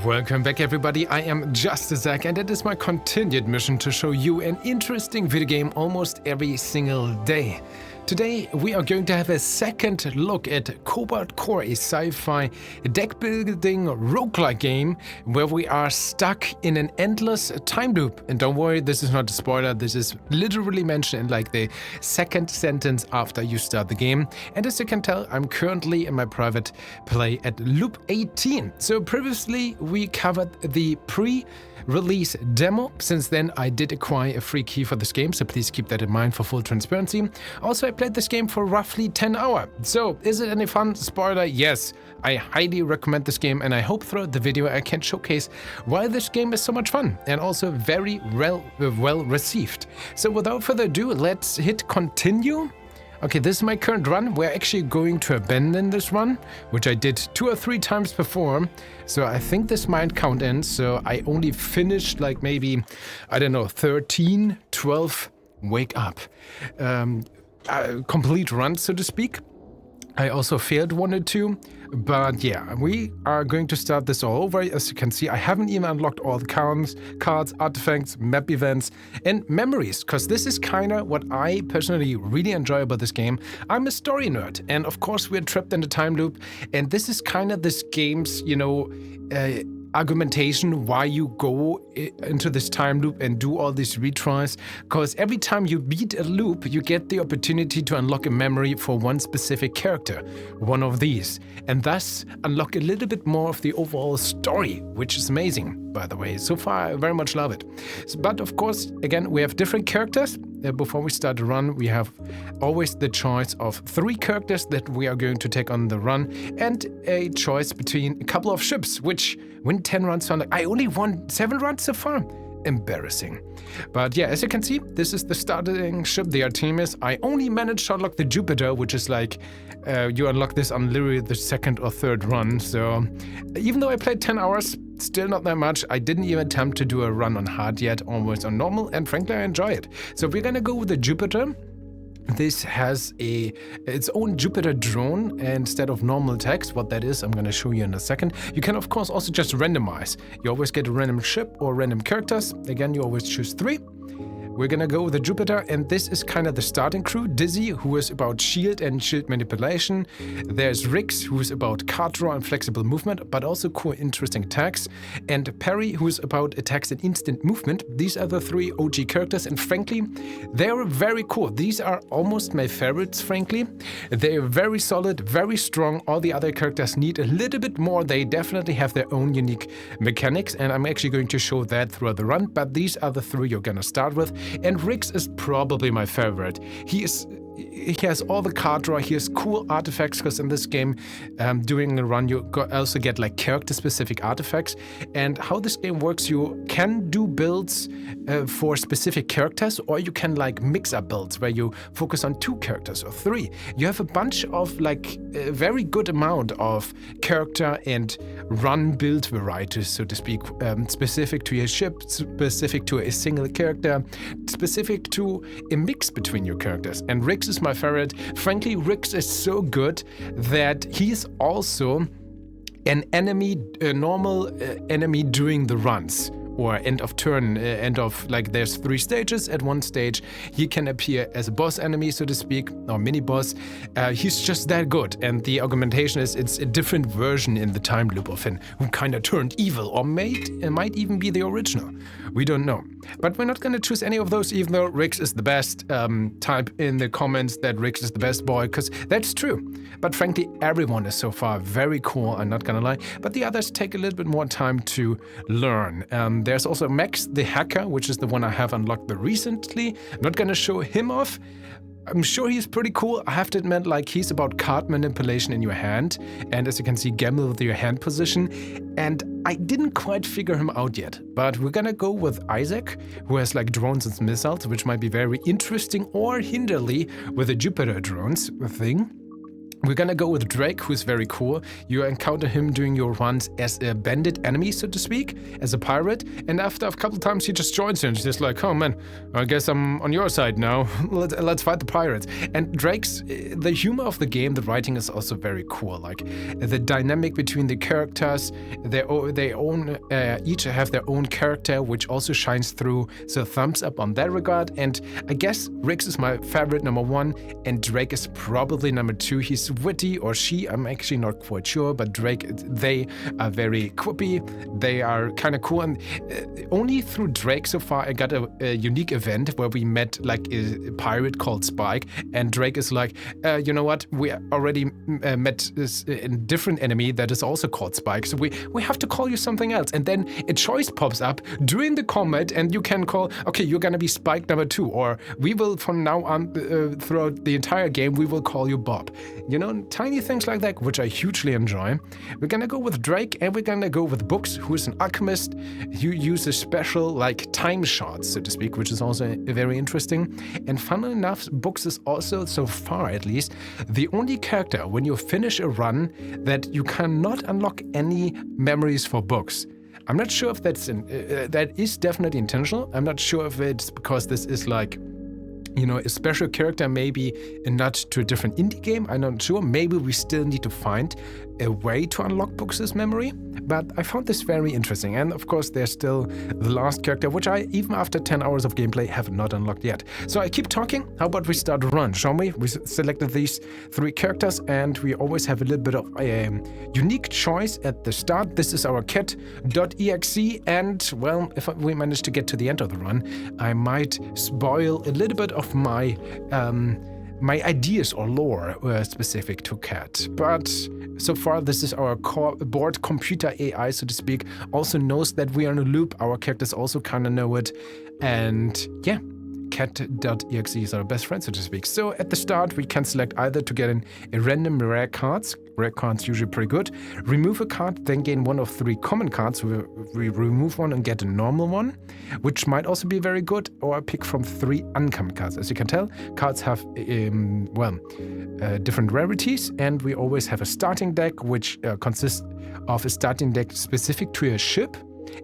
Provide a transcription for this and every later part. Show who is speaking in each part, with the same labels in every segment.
Speaker 1: Welcome back everybody, I am JustDaZack and it is my continued mission to show you an interesting video game almost every single day. Today we are going to have a second look at Cobalt Core, a sci-fi deck-building roguelike game where we are stuck in an endless time loop. And don't worry, this is not a spoiler, this is literally mentioned in like the second sentence after you start the game. And as you can tell, I'm currently in my private play at loop 18. So previously we covered the pre-release demo. Since then I did acquire a free key for this game, so please keep that in mind for full transparency. Also, I played this game for roughly 10 hours. So is it any fun? Spoiler, yes. I highly recommend this game and I hope throughout the video I can showcase why this game is so much fun and also very well received. So without further ado, let's hit continue. Okay, this is my current run. We're actually going to abandon this run, which I did 2 or 3 times before. So I think this might count in. So I only finished like maybe, I don't know, 13, 12, wake up. Complete run, so to speak. I also failed 1 or 2, but yeah, we are going to start this all over. As you can see, I haven't even unlocked all the cards, artifacts, map events, and memories, because this is kind of what I personally really enjoy about this game. I'm a story nerd, and of course we're trapped in a time loop, and this is kind of this game's, you know, argumentation why you go into this time loop and do all these retries, because every time you beat a loop you get the opportunity to unlock a memory for one specific character, one of these, and thus unlock a little bit more of the overall story, which is amazing, by the way. So far I very much love it. But of course, again, we have different characters. Before we start the run, we have always the choice of 3 characters that we are going to take on the run, and a choice between a couple of ships, which win 10 runs. So I only won 7 runs so far. Embarrassing. But yeah, as you can see, this is the starting ship, the Artemis. I only managed to unlock the Jupiter, which is like, you unlock this on literally the 2nd or 3rd run. So even though I played 10 hours, still not that much. I didn't even attempt to do a run on hard yet, always on normal, and frankly I enjoy it. So we're gonna go with the Jupiter. This has its own Jupiter drone instead of normal attacks. What that is, I'm going to show you in a second. You can of course also just randomize. You always get a random ship or random characters. Again, you always choose 3. We're gonna go with the Jupiter, and this is kind of the starting crew. Dizzy, who is about shield and shield manipulation. There's Rix, who is about card draw and flexible movement, but also cool interesting attacks. And Perry, who is about attacks and instant movement. These are the 3 OG characters, and frankly, they're very cool. These are almost my favorites, frankly. They're very solid, very strong. All the other characters need a little bit more. They definitely have their own unique mechanics, and I'm actually going to show that throughout the run, but these are the 3 you're gonna start with. And Rix is probably my favorite. He has all the card draw, he has cool artifacts, because in this game, during the run, you also get like character-specific artifacts. And how this game works, you can do builds for specific characters, or you can like mix up builds where you focus on 2 characters or 3. You have a bunch of like a very good amount of character and run build varieties, so to speak, specific to your ship, specific to a single character, specific to a mix between your characters. And Rix is my favorite. Frankly, Rix is so good that he's also an enemy, a normal enemy during the runs, or end of turn, end of, like, there's 3 stages. At one stage he can appear as a boss enemy, so to speak, or mini boss. He's just that good, and the argumentation is it's a different version in the time loop of him who kind of turned evil, or might even be the original. We don't know. But we're not going to choose any of those, even though Rix is the best. Type in the comments that Rix is the best boy, because that's true. But frankly, everyone is so far very cool, I'm not gonna lie. But the others take a little bit more time to learn. There's also Max the Hacker, which is the one I have unlocked recently. I'm not gonna show him off. I'm sure he's pretty cool. I have to admit, like, he's about card manipulation in your hand, and as you can see, gamble with your hand position, and I didn't quite figure him out yet. But we're gonna go with Isaac, who has like drones and missiles, which might be very interesting, or Hinderly with the Jupiter drones thing. We're gonna go with Drake, who's very cool. You encounter him during your runs as a bandit enemy, so to speak, as a pirate. And after a couple times, he just joins you and he's just like, oh man, I guess I'm on your side now. Let's fight the pirates. And Drake's, the humor of the game, the writing is also very cool. Like the dynamic between the characters, they each have their own character, which also shines through. So thumbs up on that regard. And I guess Rix is my favorite number 1, and Drake is probably number 2. He's witty, or she, I'm actually not quite sure, but Drake, they are very quippy, they are kind of cool, and only through Drake so far I got a unique event where we met like a pirate called Spike, and Drake is like, you know what, we already met a different enemy that is also called Spike, so we have to call you something else, and then a choice pops up during the combat, and you can call, okay, you're gonna be Spike number 2, or we will from now on, throughout the entire game, we will call you Bob. You know, tiny things like that, which I hugely enjoy. We're gonna go with Drake, and we're gonna go with Books, who is an alchemist who uses special, like, time shards, so to speak, which is also very interesting. And funnily enough, Books is also, so far at least, the only character when you finish a run that you cannot unlock any memories for Books. I'm not sure if that is definitely intentional. I'm not sure if it's because this is like, you know, a special character, maybe a nod to a different indie game. I'm not sure. Maybe we still need to find a way to unlock Books' memory. But I found this very interesting. And of course, there's still the last character, which I, even after 10 hours of gameplay, have not unlocked yet. So I keep talking. How about we start a run, shall we? We selected these 3 characters, and we always have a little bit of a unique choice at the start. This is our cat.exe, and well, if we manage to get to the end of the run, I might spoil a little bit of my my ideas or lore specific to cat. But so far, this is our board computer AI, so to speak, also knows that we are in a loop. Our characters also kind of know it. And yeah, cat.exe is our best friend, so to speak. So at the start, we can select either to get in a random rare cards. Rare cards usually pretty good. Remove a card, then gain 1 of 3 common cards. We remove one and get a normal one, which might also be very good. Or pick from 3 uncommon cards. As you can tell, cards have different rarities, and we always have a starting deck, which consists of a starting deck specific to a ship.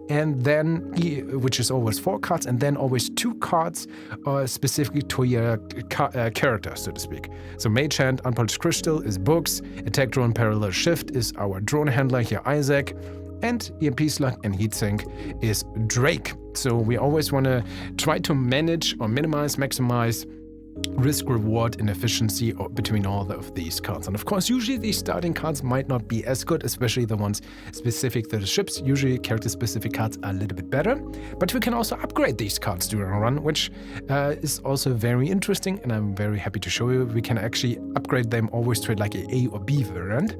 Speaker 1: And then, which is always 4 cards, and then always 2 cards specifically to your character, so to speak. So Mage Hand, Unpolished Crystal is Books, Attack Drone Parallel Shift is our drone handler here, Isaac, and EMP Slug and Heatsink is Drake. So we always want to try to manage or maximize risk, reward, and efficiency between all of these cards. And of course, usually these starting cards might not be as good, especially the ones specific to the ships. Usually character-specific cards are a little bit better, but we can also upgrade these cards during a run, which is also very interesting, and I'm very happy to show you. We can actually upgrade them always to like an A or B variant.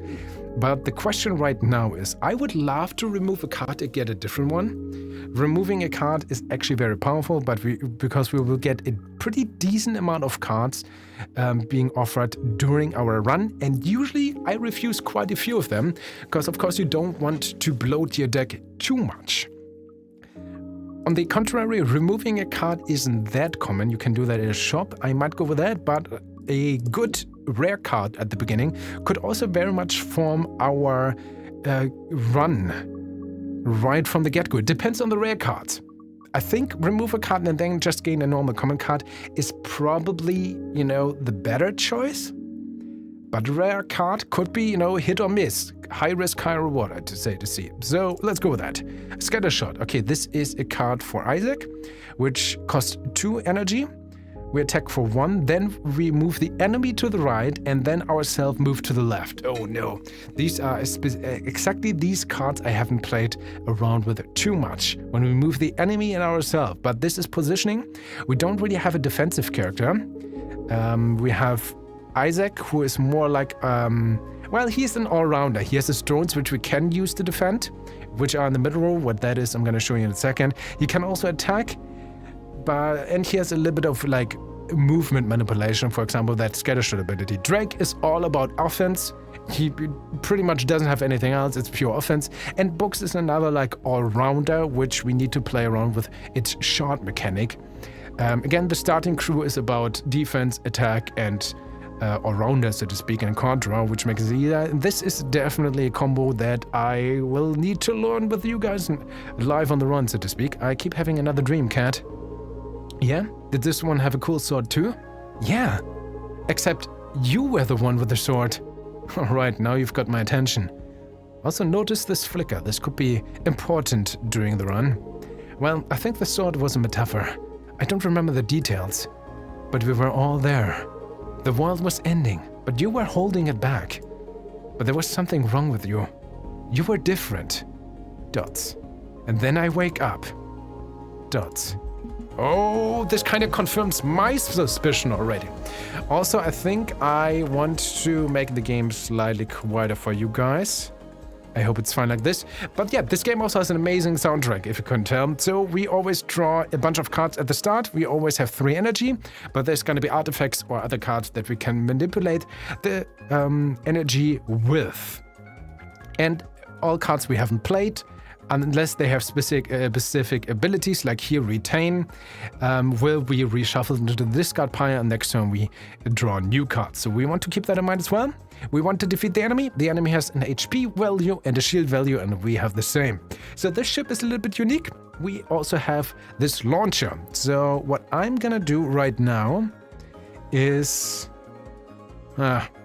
Speaker 1: But the question right now is, I would love to remove a card and get a different one. Removing a card is actually very powerful, but because we will get a pretty decent amount of cards being offered during our run, and usually I refuse quite a few of them, because of course you don't want to bloat your deck too much. On the contrary, removing a card isn't that common. You can do that in a shop. I might go with that, but a good rare card at the beginning could also very much form our run right from the get-go. It depends on the rare cards. I think remove a card and then just gain a normal common card is probably, you know, the better choice. But rare card could be, you know, hit or miss. High risk, high reward, to see. So let's go with that. Scattershot. Okay, this is a card for Isaac, which costs 2 energy. We attack for 1, then we move the enemy to the right, and then ourselves move to the left. Oh no, these are exactly these cards I haven't played around with too much. When we move the enemy and ourselves, but this is positioning. We don't really have a defensive character. We have Isaac, who is more like, well, he's an all-rounder. He has his drones, which we can use to defend, which are in the middle row. What that is, I'm going to show you in a second. He can also attack. And he has a little bit of like movement manipulation, for example, that scattershot ability. Drake is all about offense. He pretty much doesn't have anything else. It's pure offense. And Books is another like all-rounder, which we need to play around with its shard mechanic. Again, the starting crew is about defense, attack, and all-rounder, so to speak, and card draw, which makes it easier. This is definitely a combo that I will need to learn with you guys live on the run, so to speak. I keep having another dream, cat. Yeah? Did this one have a cool sword too? Yeah. Except you were the one with the sword. Alright, now you've got my attention. Also notice this flicker. This could be important during the run. Well, I think the sword was a metaphor. I don't remember the details. But we were all there. The world was ending, but you were holding it back. But there was something wrong with you. You were different. Dots. And then I wake up. Dots. Oh, this kind of confirms my suspicion already. Also, I think I want to make the game slightly quieter for you guys. I hope it's fine like this. But yeah, this game also has an amazing soundtrack, if you couldn't tell. So we always draw a bunch of cards at the start. We always have 3 energy, but there's going to be artifacts or other cards that we can manipulate the energy with. And all cards we haven't played, unless they have specific abilities, like here, retain, will be reshuffled into the discard pile, and next turn we draw new cards. So we want to keep that in mind as well. We want to defeat the enemy. The enemy has an HP value and a shield value, and we have the same. So this ship is a little bit unique. We also have this launcher. So what I'm gonna do right now is...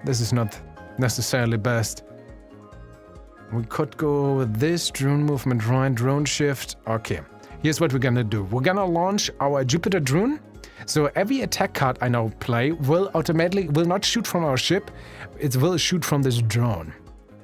Speaker 1: this is not necessarily best. We could go with this, drone movement right, drone shift. Okay, here's what we're gonna do. We're gonna launch our Jupiter drone. So every attack card I now play will not shoot from our ship. It will shoot from this drone.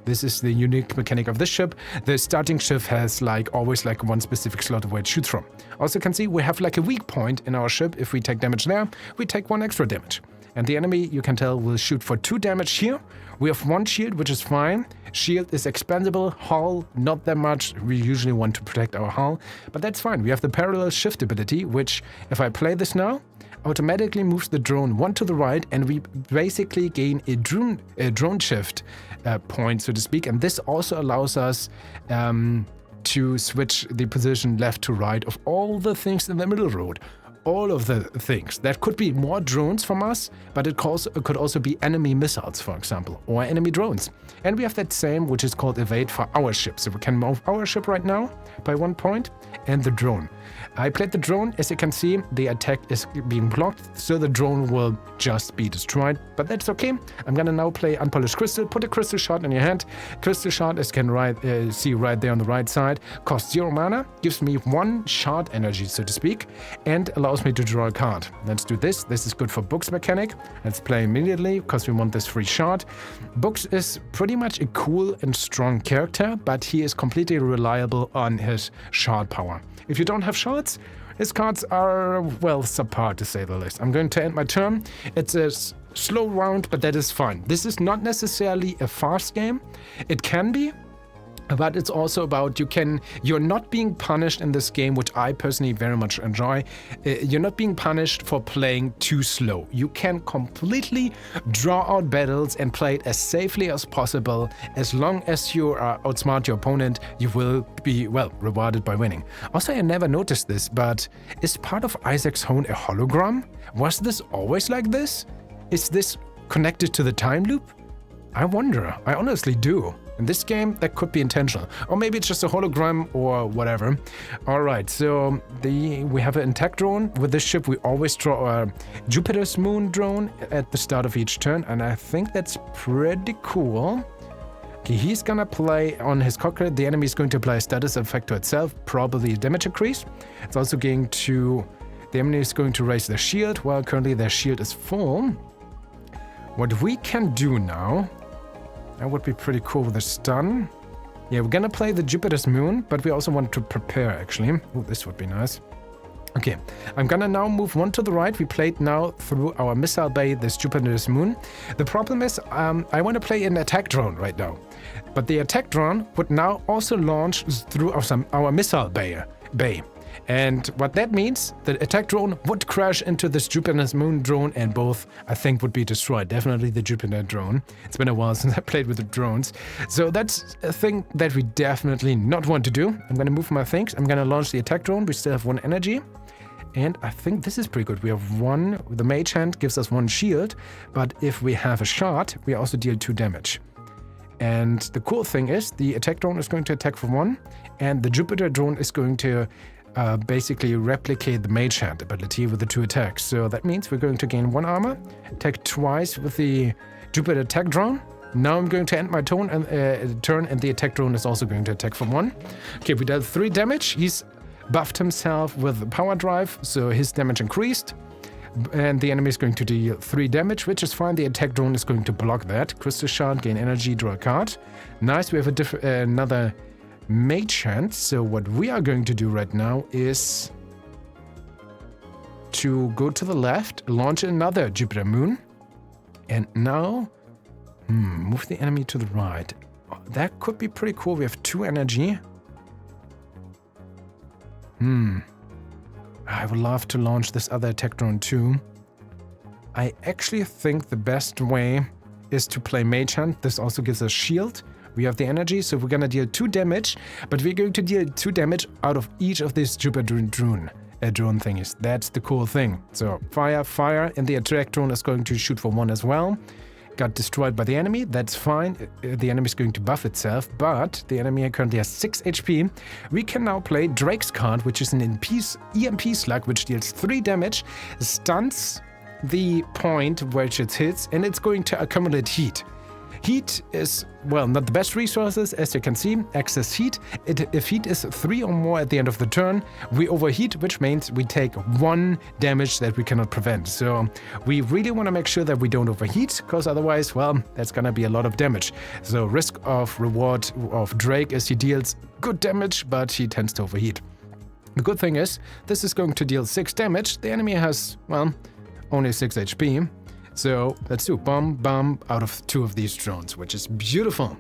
Speaker 1: This is the unique mechanic of this ship. The starting ship has always one specific slot where it shoots from. Also, you can see we have a weak point in our ship. If we take damage there, we take 1 extra damage. And the enemy, you can tell, will shoot for 2 damage here. We have 1 shield, which is fine. Shield is expendable. Hull, not that much. We usually want to protect our hull, but that's fine. We have the parallel shift ability, which, if I play this now, automatically moves the drone 1 to the right, and we basically gain a drone shift point, so to speak. And this also allows us to switch the position left to right of all the things in the middle road. All of the things. That could be more drones from us, but it could also be enemy missiles, for example, or enemy drones. And we have that same, which is called evade for our ship. So we can move our ship right now by 1 point, and the drone. I played the drone. As you can see, the attack is being blocked, so the drone will just be destroyed, but that's okay. I'm gonna now play Unpolished Crystal. Put a crystal shard in your hand. Crystal shard, as you can see right there on the right side, costs 0 mana, gives me 1 shard energy, so to speak, and allows me to draw a card. Let's do this. This is good for Book's mechanic. Let's play immediately, because we want this free shard. Books is pretty much a cool and strong character, but he is completely reliable on his shard power. If you don't have shards, his cards are, well, subpar to say the least. I'm going to end my turn. It's a slow round, but that is fine. This is not necessarily a fast game. It can be, but it's also about you're not being punished in this game, which I personally very much enjoy. You're not being punished for playing too slow. You can completely draw out battles and play it as safely as possible. As long as you outsmart your opponent, you will be, well, rewarded by winning. Also, I never noticed this, but is part of Isaac's home a hologram? Was this always like this? Is this connected to the time loop? I wonder. I honestly do. In this game, that could be intentional. Or maybe it's just a hologram or whatever. Alright, so we have an attack drone. With this ship, we always draw a Jupiter's moon drone at the start of each turn, and I think that's pretty cool. Okay, he's gonna play on his cockpit. The enemy is going to apply a status effect to itself, probably damage increase. It's also going to... The enemy is going to raise their shield, while currently their shield is full. What we can do now... That would be pretty cool with a stun. Yeah, we're gonna play the Jupiter's moon, but we also want to prepare, actually. Oh, this would be nice. Okay, I'm gonna now move 1 to the right. We played now through our missile bay, this Jupiter's moon. The problem is, I want to play an attack drone right now. But the attack drone would now also launch through our missile bay. And what that means, the attack drone would crash into this Jupiter's moon drone, and both, I think, would be destroyed. Definitely the Jupiter drone. It's been a while since I played with the drones. So that's a thing that we definitely not want to do. I'm going to move my things. I'm going to launch the attack drone. We still have 1 energy. And I think this is pretty good. We have one, the mage hand gives us 1 shield, but if we have a shot, we also deal 2 damage. And the cool thing is, the attack drone is going to attack for 1, and the Jupiter drone is going to basically replicate the mage hand ability with the 2 attacks. So that means we're going to gain 1 armor, attack twice with the Jupiter attack drone. Now I'm going to end my turn, and the attack drone is also going to attack for 1. Okay, we dealt 3 damage. He's buffed himself with the power drive, so his damage increased. And the enemy is going to deal 3 damage, which is fine. The attack drone is going to block that. Crystal shard, gain energy, draw a card. Nice, we have another mage hand. So what we are going to do right now is to go to the left, launch another Jupiter moon. And now, move the enemy to the right. That could be pretty cool. We have 2 energy. I would love to launch this other attack drone too. I actually think the best way is to play Mage Hand. This also gives us shield. We have the energy, so we're gonna deal 2 damage, but we're going to deal 2 damage out of each of these Jupiter drone thingies. That's the cool thing. So fire, and the attack drone is going to shoot for 1 as well. Got destroyed by the enemy, that's fine. The enemy is going to buff itself, but the enemy currently has 6 HP. We can now play Drake's card, which is an EMP slug, which deals 3 damage, stuns the point which it hits, and it's going to accumulate heat. Heat is, well, not the best resources, as you can see. Excess heat. If heat is 3 or more at the end of the turn, we overheat, which means we take 1 damage that we cannot prevent. So we really want to make sure that we don't overheat, because otherwise, well, that's gonna be a lot of damage. So risk of reward of Drake is he deals good damage, but he tends to overheat. The good thing is, this is going to deal 6 damage. The enemy has, well, only 6 HP. So let's do bomb out of 2 of these drones, which is beautiful.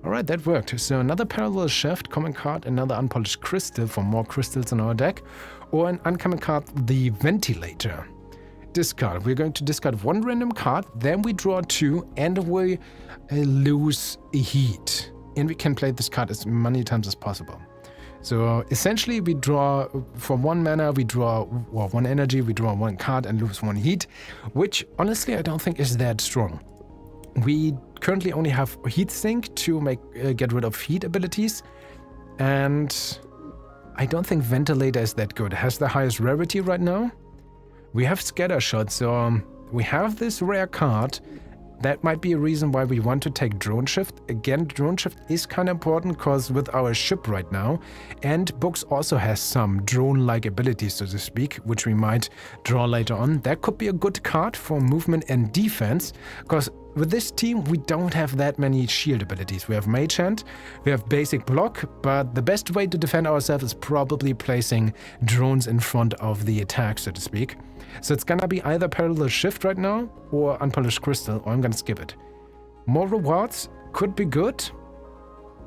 Speaker 1: Alright, that worked. So another parallel shift, common card, another unpolished crystal for more crystals in our deck, or an uncommon card, the ventilator. Discard. We're going to discard 1 random card, then we draw 2, and we lose heat. And we can play this card as many times as possible. So essentially we draw, for 1 mana, we draw 1 energy, we draw 1 card and lose 1 heat, which honestly I don't think is that strong. We currently only have heat sink to get rid of heat abilities, and I don't think ventilator is that good. It has the highest rarity right now. We have scatter shot, so we have this rare card. That might be a reason why we want to take drone shift. Again, drone shift is kind of important because with our ship right now, and Books also has some drone-like abilities, so to speak, which we might draw later on. That could be a good card for movement and defense, because with this team, we don't have that many shield abilities. We have Mage Hand, we have basic block, but the best way to defend ourselves is probably placing drones in front of the attack, so to speak. So it's gonna be either Parallel Shift right now or Unpolished Crystal, or I'm gonna skip it. More rewards could be good.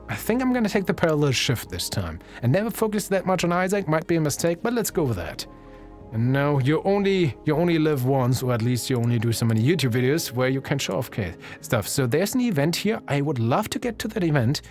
Speaker 1: I think I'm gonna take the Parallel Shift this time. And never focus that much on Isaac, might be a mistake, but let's go with that. And now you only live once, or at least you only do so many YouTube videos where you can show off stuff. So there's an event here. I would love to get to that event,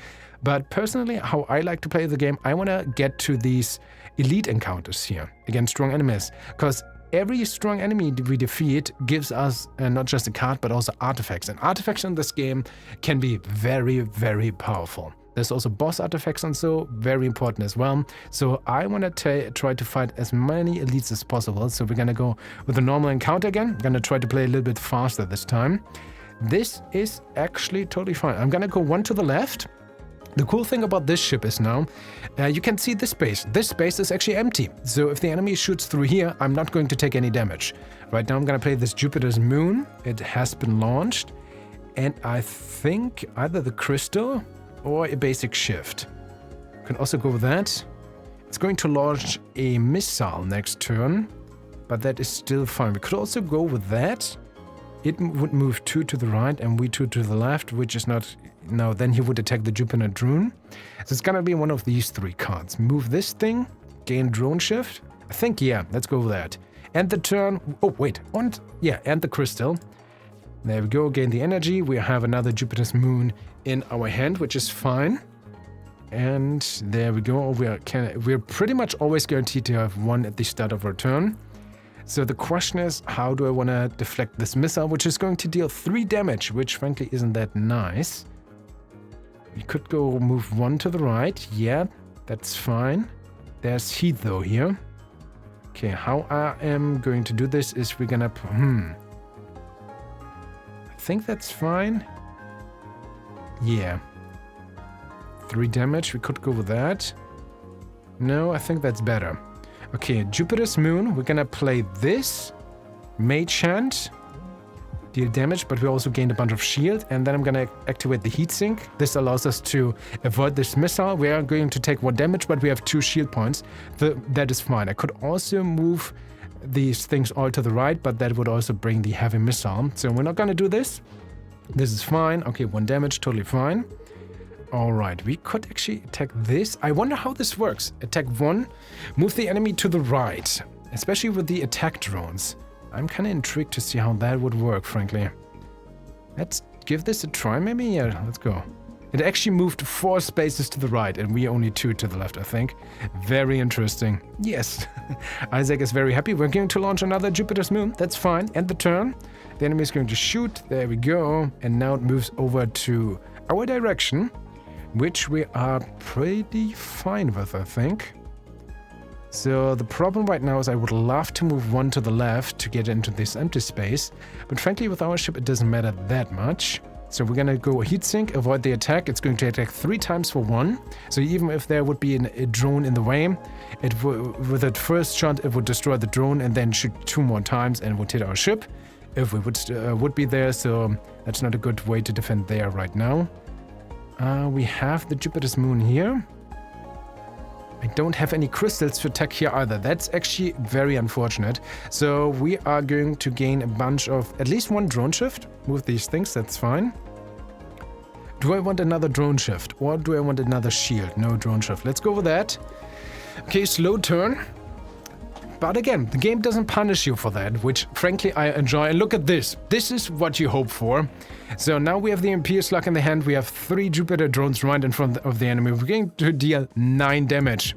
Speaker 1: but personally, how I like to play the game, I wanna get to these elite encounters here against strong enemies, because every strong enemy we defeat gives us not just a card, but also artifacts. And artifacts in this game can be very, very powerful. There's also boss artifacts and so, very important as well. So I want to try to fight as many elites as possible. So we're going to go with a normal encounter again. I'm going to try to play a little bit faster this time. This is actually totally fine. I'm going to go 1 to the left. The cool thing about this ship is now, you can see this space. This space is actually empty. So if the enemy shoots through here, I'm not going to take any damage. Right now I'm going to play this Jupiter's Moon. It has been launched. And I think either the Crystal or a basic shift. Can also go with that. It's going to launch a missile next turn, but that is still fine. We could also go with that. It would move 2 to the right and we 2 to the left, which is not... No, then he would attack the Jupiter drone. So it's gonna be one of these 3 cards. Move this thing, gain drone shift. I think, yeah, let's go with that. And the turn... Oh, wait. And the crystal. There we go, gain the energy. We have another Jupiter's Moon in our hand, which is fine. And there we go. We're pretty much always guaranteed to have one at the start of our turn. So the question is, how do I want to deflect this missile, which is going to deal 3 damage, which frankly isn't that nice. We could go move 1 to the right. Yeah, that's fine. There's heat though here. Okay, how I am going to do this is we're gonna... I think that's fine. Yeah. 3 damage, we could go with that. No, I think that's better. Okay, Jupiter's Moon, we're gonna play this. Mage Hand. Deal damage, but we also gained a bunch of shield. And then I'm gonna activate the heatsink. This allows us to avoid this missile. We are going to take 1 damage, but we have 2 shield points. That is fine. I could also move these things all to the right, but that would also bring the heavy missile. So we're not gonna do this. This is fine. Okay, 1 damage, totally fine. Alright, we could actually attack this. I wonder how this works. Attack 1, move the enemy to the right, especially with the attack drones. I'm kind of intrigued to see how that would work, frankly. Let's give this a try, maybe? Yeah, let's go. It actually moved 4 spaces to the right, and we only 2 to the left, I think. Very interesting. Yes, Isaac is very happy. We're going to launch another Jupiter's Moon. That's fine. End the turn. The enemy is going to shoot. There we go. And now it moves over to our direction, which we are pretty fine with, I think. So the problem right now is I would love to move 1 to the left to get into this empty space, but frankly with our ship it doesn't matter that much. So we're gonna go heatsink, avoid the attack. It's going to attack 3 times for 1. So even if there would be a drone in the way, with that first shot it would destroy the drone and then shoot 2 more times and would hit our ship if we would be there. So that's not a good way to defend there right now. We have the Jupiter's Moon here. I don't have any crystals to attack here either. That's actually very unfortunate. So we are going to gain a bunch of... at least 1 drone shift. Move these things, that's fine. Do I want another drone shift? Or do I want another shield? No drone shift. Let's go with that. Okay, slow turn. But again, the game doesn't punish you for that, which frankly I enjoy. And look at this. This is what you hope for. So now we have the Imperial Slug in the hand. We have 3 Jupiter drones right in front of the enemy. We're going to deal 9 damage.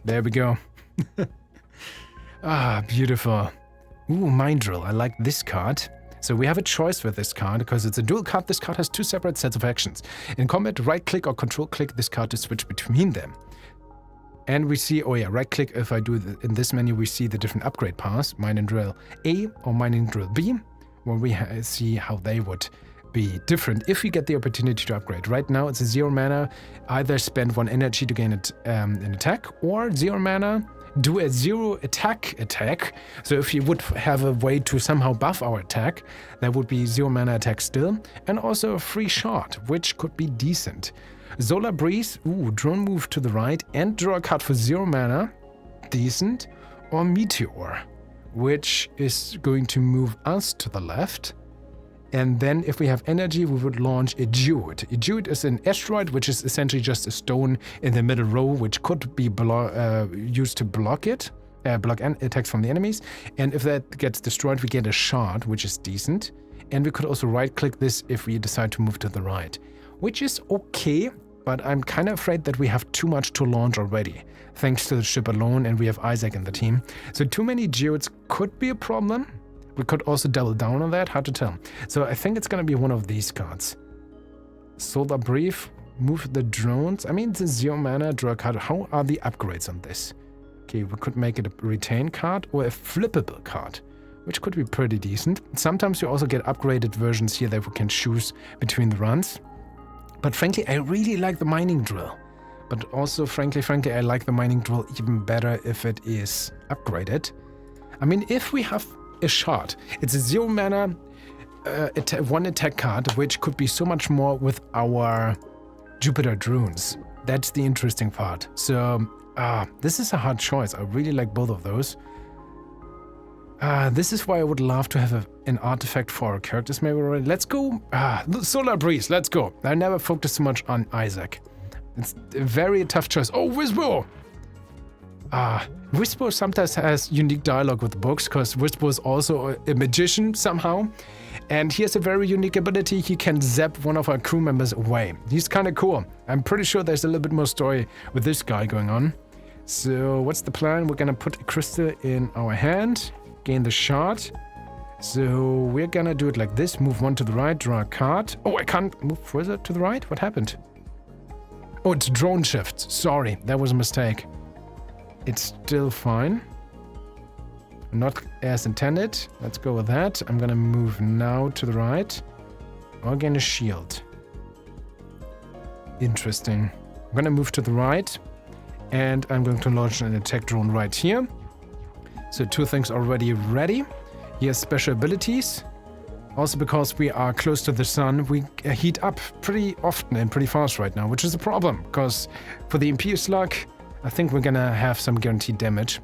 Speaker 1: There we go. Ah, beautiful. Ooh, Mind Drill. I like this card. So we have a choice with this card because it's a dual card. This card has 2 separate sets of actions. In combat, right-click or control-click this card to switch between them. And we see, oh yeah, right-click, if I do in this menu, we see the different upgrade paths, Mining Drill A or Mining Drill B, where we see how they would be different if we get the opportunity to upgrade. Right now, it's a 0 mana, either spend 1 energy to gain an attack, or 0 mana, do a 0 attack. So if you would have a way to somehow buff our attack, that would be 0 mana attack still, and also a free shot, which could be decent. Solar Breeze, ooh, drone move to the right and draw a card for 0 mana, decent, or Meteor, which is going to move us to the left. And then if we have energy, we would launch a Jewett. A Jewett is an asteroid, which is essentially just a stone in the middle row, which could be used to block attacks from the enemies. And if that gets destroyed, we get a shard, which is decent. And we could also right-click this if we decide to move to the right, which is okay. But I'm kind of afraid that we have too much to launch already, thanks to the ship alone, and we have Isaac in the team. So too many Geodes could be a problem. We could also double down on that, hard to tell. So I think it's going to be one of these cards. Solar Brief, move the drones. I mean, it's a 0 mana, draw a card. How are the upgrades on this? Okay, we could make it a retain card or a flippable card, which could be pretty decent. Sometimes you also get upgraded versions here that we can choose between the runs. But frankly, I really like the Mining Drill. But also, frankly, I like the Mining Drill even better if it is upgraded. I mean, if we have a shard, it's a 0 mana, 1 attack card, which could be so much more with our Jupiter drones. That's the interesting part. So, this is a hard choice. I really like both of those. This is why I would love to have an artifact for our characters maybe already. Let's go. Solar Breeze, let's go. I never focused so much on Isaac. It's a very tough choice. Oh, Whisper! Whisper sometimes has unique dialogue with the books, because Whisper is also a magician somehow. And he has a very unique ability. He can zap one of our crew members away. He's kind of cool. I'm pretty sure there's a little bit more story with this guy going on. So what's the plan? We're gonna put a crystal in our hand, gain the shard. So we're gonna do it like this. Move one to the right, draw a card. Oh, I can't move further to the right? What happened? Oh, it's drone shift. Sorry, that was a mistake. It's still fine. Not as intended. Let's go with that. I'm gonna move now to the right. Or gain a shield. Interesting. I'm gonna move to the right. And I'm going to launch an attack drone right here. So 2 things already ready. He has special abilities. Also because we are close to the sun, we heat up pretty often and pretty fast right now, which is a problem. Because for the MP slug, I think we're gonna have some guaranteed damage.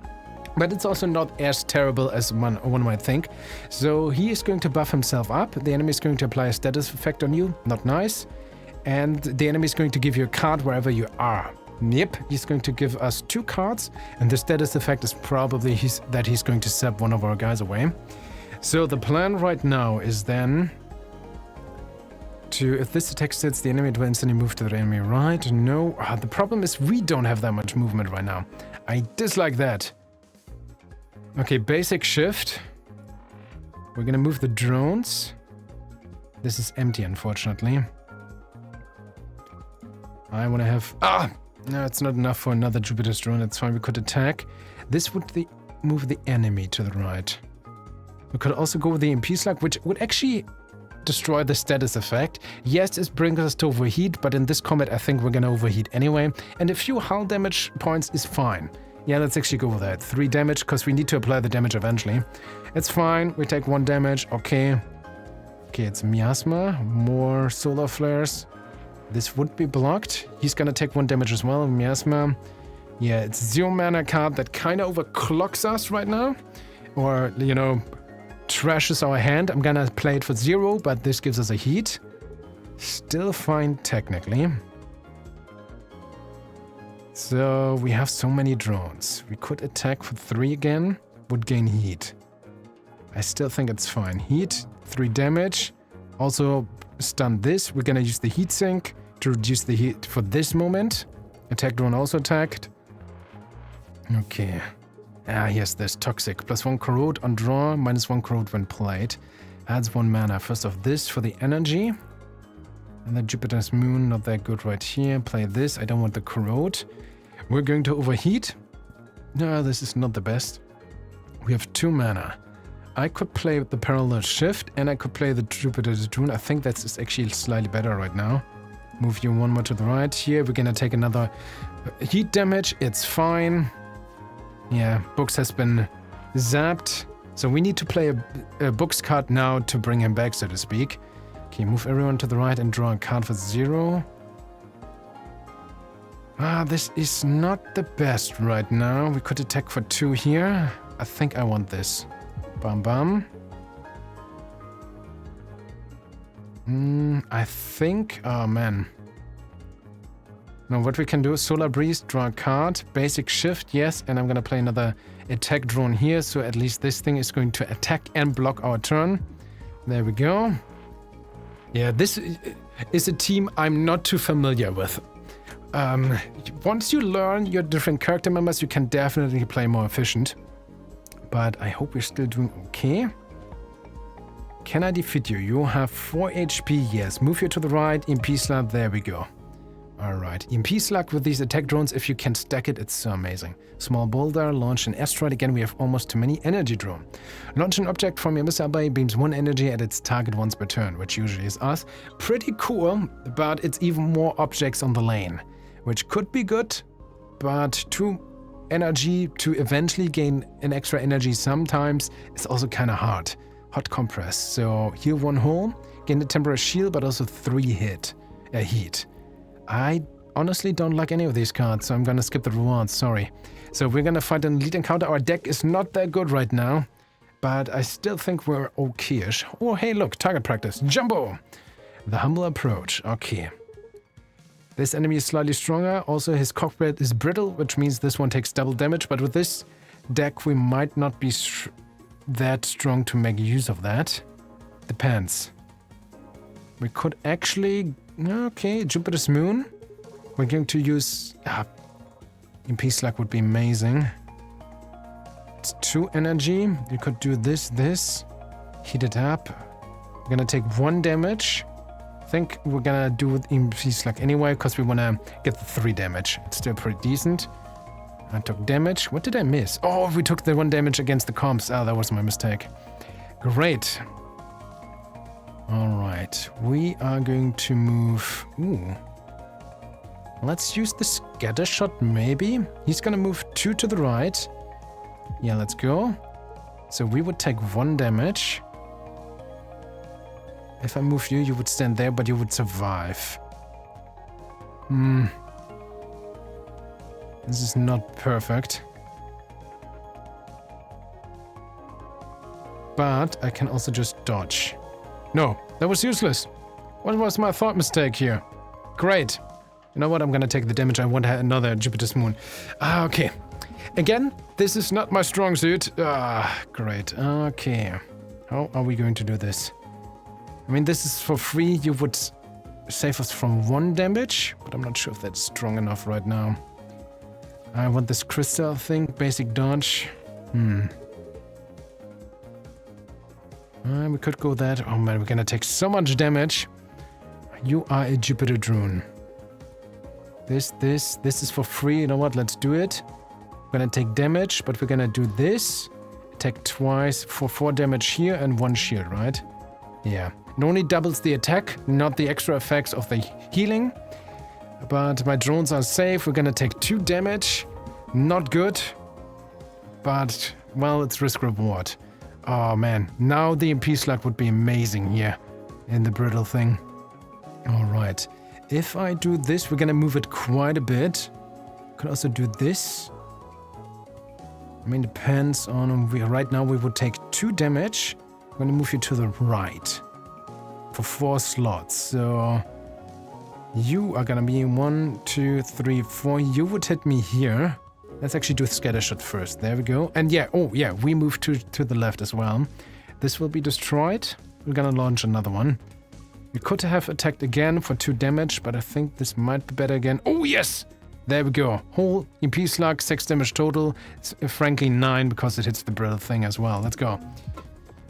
Speaker 1: But it's also not as terrible as one might think. So he is going to buff himself up. The enemy is going to apply a status effect on you. Not nice. And the enemy is going to give you a card wherever you are. Yep, he's going to give us 2 cards. And the status effect is probably that he's going to zap one of our guys away. So the plan right now is then to, if this attack hits the enemy, it will instantly move to the enemy right. No, the problem is we don't have that much movement right now. I dislike that. Okay, basic shift. We're gonna move the drones. This is empty, unfortunately. I want to have... No, it's not enough for another Jupiter's drone. That's fine, we could attack. This would move the enemy to the right. We could also go with the MP slug, which would actually destroy the status effect. Yes, it brings us to overheat, but in this combat I think we're gonna overheat anyway. And a few hull damage points is fine. Yeah, let's actually go with that. 3 damage, because we need to apply the damage eventually. It's fine, we take 1 damage, okay. Okay, it's Miasma, more solar flares. This would be blocked. He's gonna take 1 damage as well, Miasma. Yeah, it's 0 mana card that kinda overclocks us right now. Or, you know, trashes our hand. I'm gonna play it for 0, but this gives us a heat. Still fine, technically. So, we have so many drones. We could attack for 3 again. Would gain heat. I still think it's fine. Heat, 3 damage. Also, stun this. We're gonna use the heat sink to reduce the heat for this moment. Attack drone also attacked. Okay. Yes, there's toxic. +1 corrode on draw, -1 corrode when played. Adds 1 mana. First of this for the energy. And then Jupiter's moon, not that good right here. Play this. I don't want the corrode. We're going to overheat. No, this is not the best. We have 2 mana. I could play the parallel shift and I could play the Jupiter's drone. I think that's actually slightly better right now. Move you 1 more to the right. Here we're gonna take another heat damage. It's fine. Yeah, Books has been zapped. So we need to play a Books card now to bring him back, so to speak. Okay, move everyone to the right and draw a card for 0. This is not the best right now. We could attack for 2 here. I think I want this. Bam bam. I think... Oh, man. Now, what we can do is Solar Breeze, draw a card, basic shift, yes, and I'm gonna play another attack drone here, so at least this thing is going to attack and block our turn. There we go. Yeah, this is a team I'm not too familiar with. Once you learn your different character members, you can definitely play more efficient. But I hope we're still doing okay. Can I defeat you? You have 4 HP, yes. Move you to the right, MP slug, there we go. Alright, MP slug with these attack drones, if you can stack it, it's so amazing. Small boulder, launch an asteroid, again we have almost too many energy drone. Launch an object from your missile bay, beams 1 energy at its target once per turn, which usually is us. Pretty cool, but it's even more objects on the lane, which could be good, but 2 energy to eventually gain an extra energy sometimes is also kind of hard. Hot compress, so heal 1 hole, gain a temporary shield, but also 3 heat. I honestly don't like any of these cards, so I'm gonna skip the rewards, sorry. So we're gonna fight an elite encounter. Our deck is not that good right now, but I still think we're okay-ish. Oh, hey, look, target practice. Jumbo! The humble approach, okay. This enemy is slightly stronger. Also, his cockpit is brittle, which means this one takes double damage, but with this deck, we might not be that strong to make use of that. Depends. We could actually... Okay, Jupiter's moon. We're going to use... EMP slug would be amazing. It's 2 energy. You could do this. Heat it up. We're gonna take 1 damage. I think we're gonna do with EMP slug anyway, because we wanna get the 3 damage. It's still pretty decent. I took damage. What did I miss? Oh, we took the 1 damage against the comps. That was my mistake. Great. Alright. We are going to move... Ooh. Let's use the scatter shot, maybe? He's gonna move 2 to the right. Yeah, let's go. So we would take 1 damage. If I move you, you would stand there, but you would survive. This is not perfect. But I can also just dodge. No, that was useless. What was my thought mistake here? Great. You know what? I'm gonna take the damage. I want another Jupiter's moon. Okay. Again, this is not my strong suit. Great. Okay. How are we going to do this? I mean, this is for free. You would save us from 1 damage, but I'm not sure if that's strong enough right now. I want this crystal thing. Basic dodge. We could go that. Oh man, we're gonna take so much damage. You are a Jupiter drone. This is for free. You know what? Let's do it. We're gonna take damage, but we're gonna do this. Attack twice for 4 damage here and 1 shield, right? Yeah. It only doubles the attack, not the extra effects of the healing. But my drones are safe. We're gonna take 2 damage. Not good. But, well, it's risk-reward. Oh man, now the EMP slug would be amazing here in the brittle thing. Alright. If I do this, we're gonna move it quite a bit. Could also do this. I mean, depends on... right now we would take 2 damage. I'm gonna move you to the right. For 4 slots. So... you are gonna be 1, 2, 3, 4. You would hit me here. Let's actually do scatter shot first. There we go. And yeah, oh yeah, we move to the left as well. This will be destroyed. We're gonna launch another one. We could have attacked again for 2 damage, but I think this might be better again. Oh yes! There we go. Whole EMP slug, 6 damage total. It's, frankly 9 because it hits the brittle thing as well. Let's go.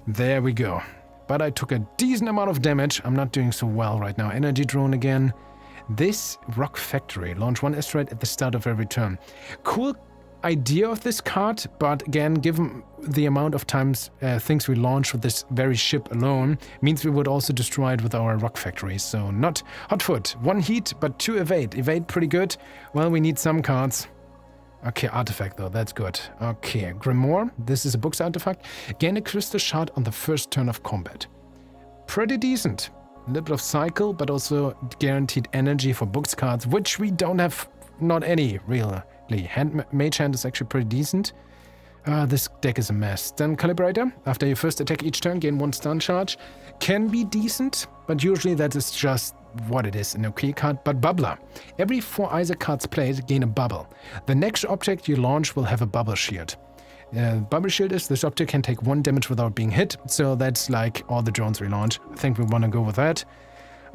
Speaker 1: There we go. But I took a decent amount of damage. I'm not doing so well right now. Energy drone again. This rock factory. Launch 1 asteroid at the start of every turn. Cool idea of this card, but again, given the amount of times things we launch with this very ship alone, means we would also destroy it with our rock factory. So not hot foot. 1 heat, but 2 evade. Evade pretty good. Well, we need some cards. Okay, artifact though, that's good. Okay, Grimoire. This is a book's artifact. Gain a crystal shard on the first turn of combat. Pretty decent. A little bit of cycle, but also guaranteed energy for books cards, which we don't have, not any, really. Mage Hand is actually pretty decent. This deck is a mess. Stun Calibrator. After your first attack each turn, gain 1 stun charge. Can be decent, but usually that is just what it is, an okay card. But Bubbler. Every 4 Isaac cards played, gain a bubble. The next object you launch will have a bubble shield. Bubble shield is this object can take 1 damage without being hit, so that's like all the drones we launch. I think we want to go with that.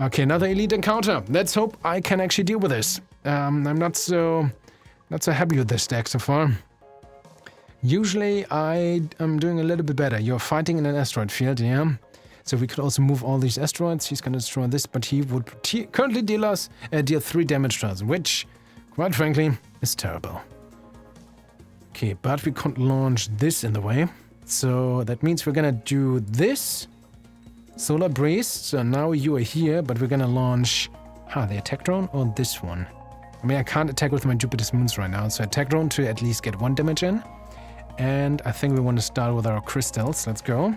Speaker 1: Okay, another elite encounter. Let's hope I can actually deal with this. I'm not so happy with this deck so far. Usually I am doing a little bit better. You're fighting in an asteroid field, yeah? So we could also move all these asteroids. He's gonna destroy this, but he would currently deal 3 damage to us, which, quite frankly, is terrible. Okay, but we can't launch this in the way. So that means we're gonna do this. Solar Breeze. So now you are here, but we're gonna launch the attack drone or this one. I mean, I can't attack with my Jupiter's moons right now, so attack drone to at least get 1 damage in. And I think we want to start with our crystals. Let's go.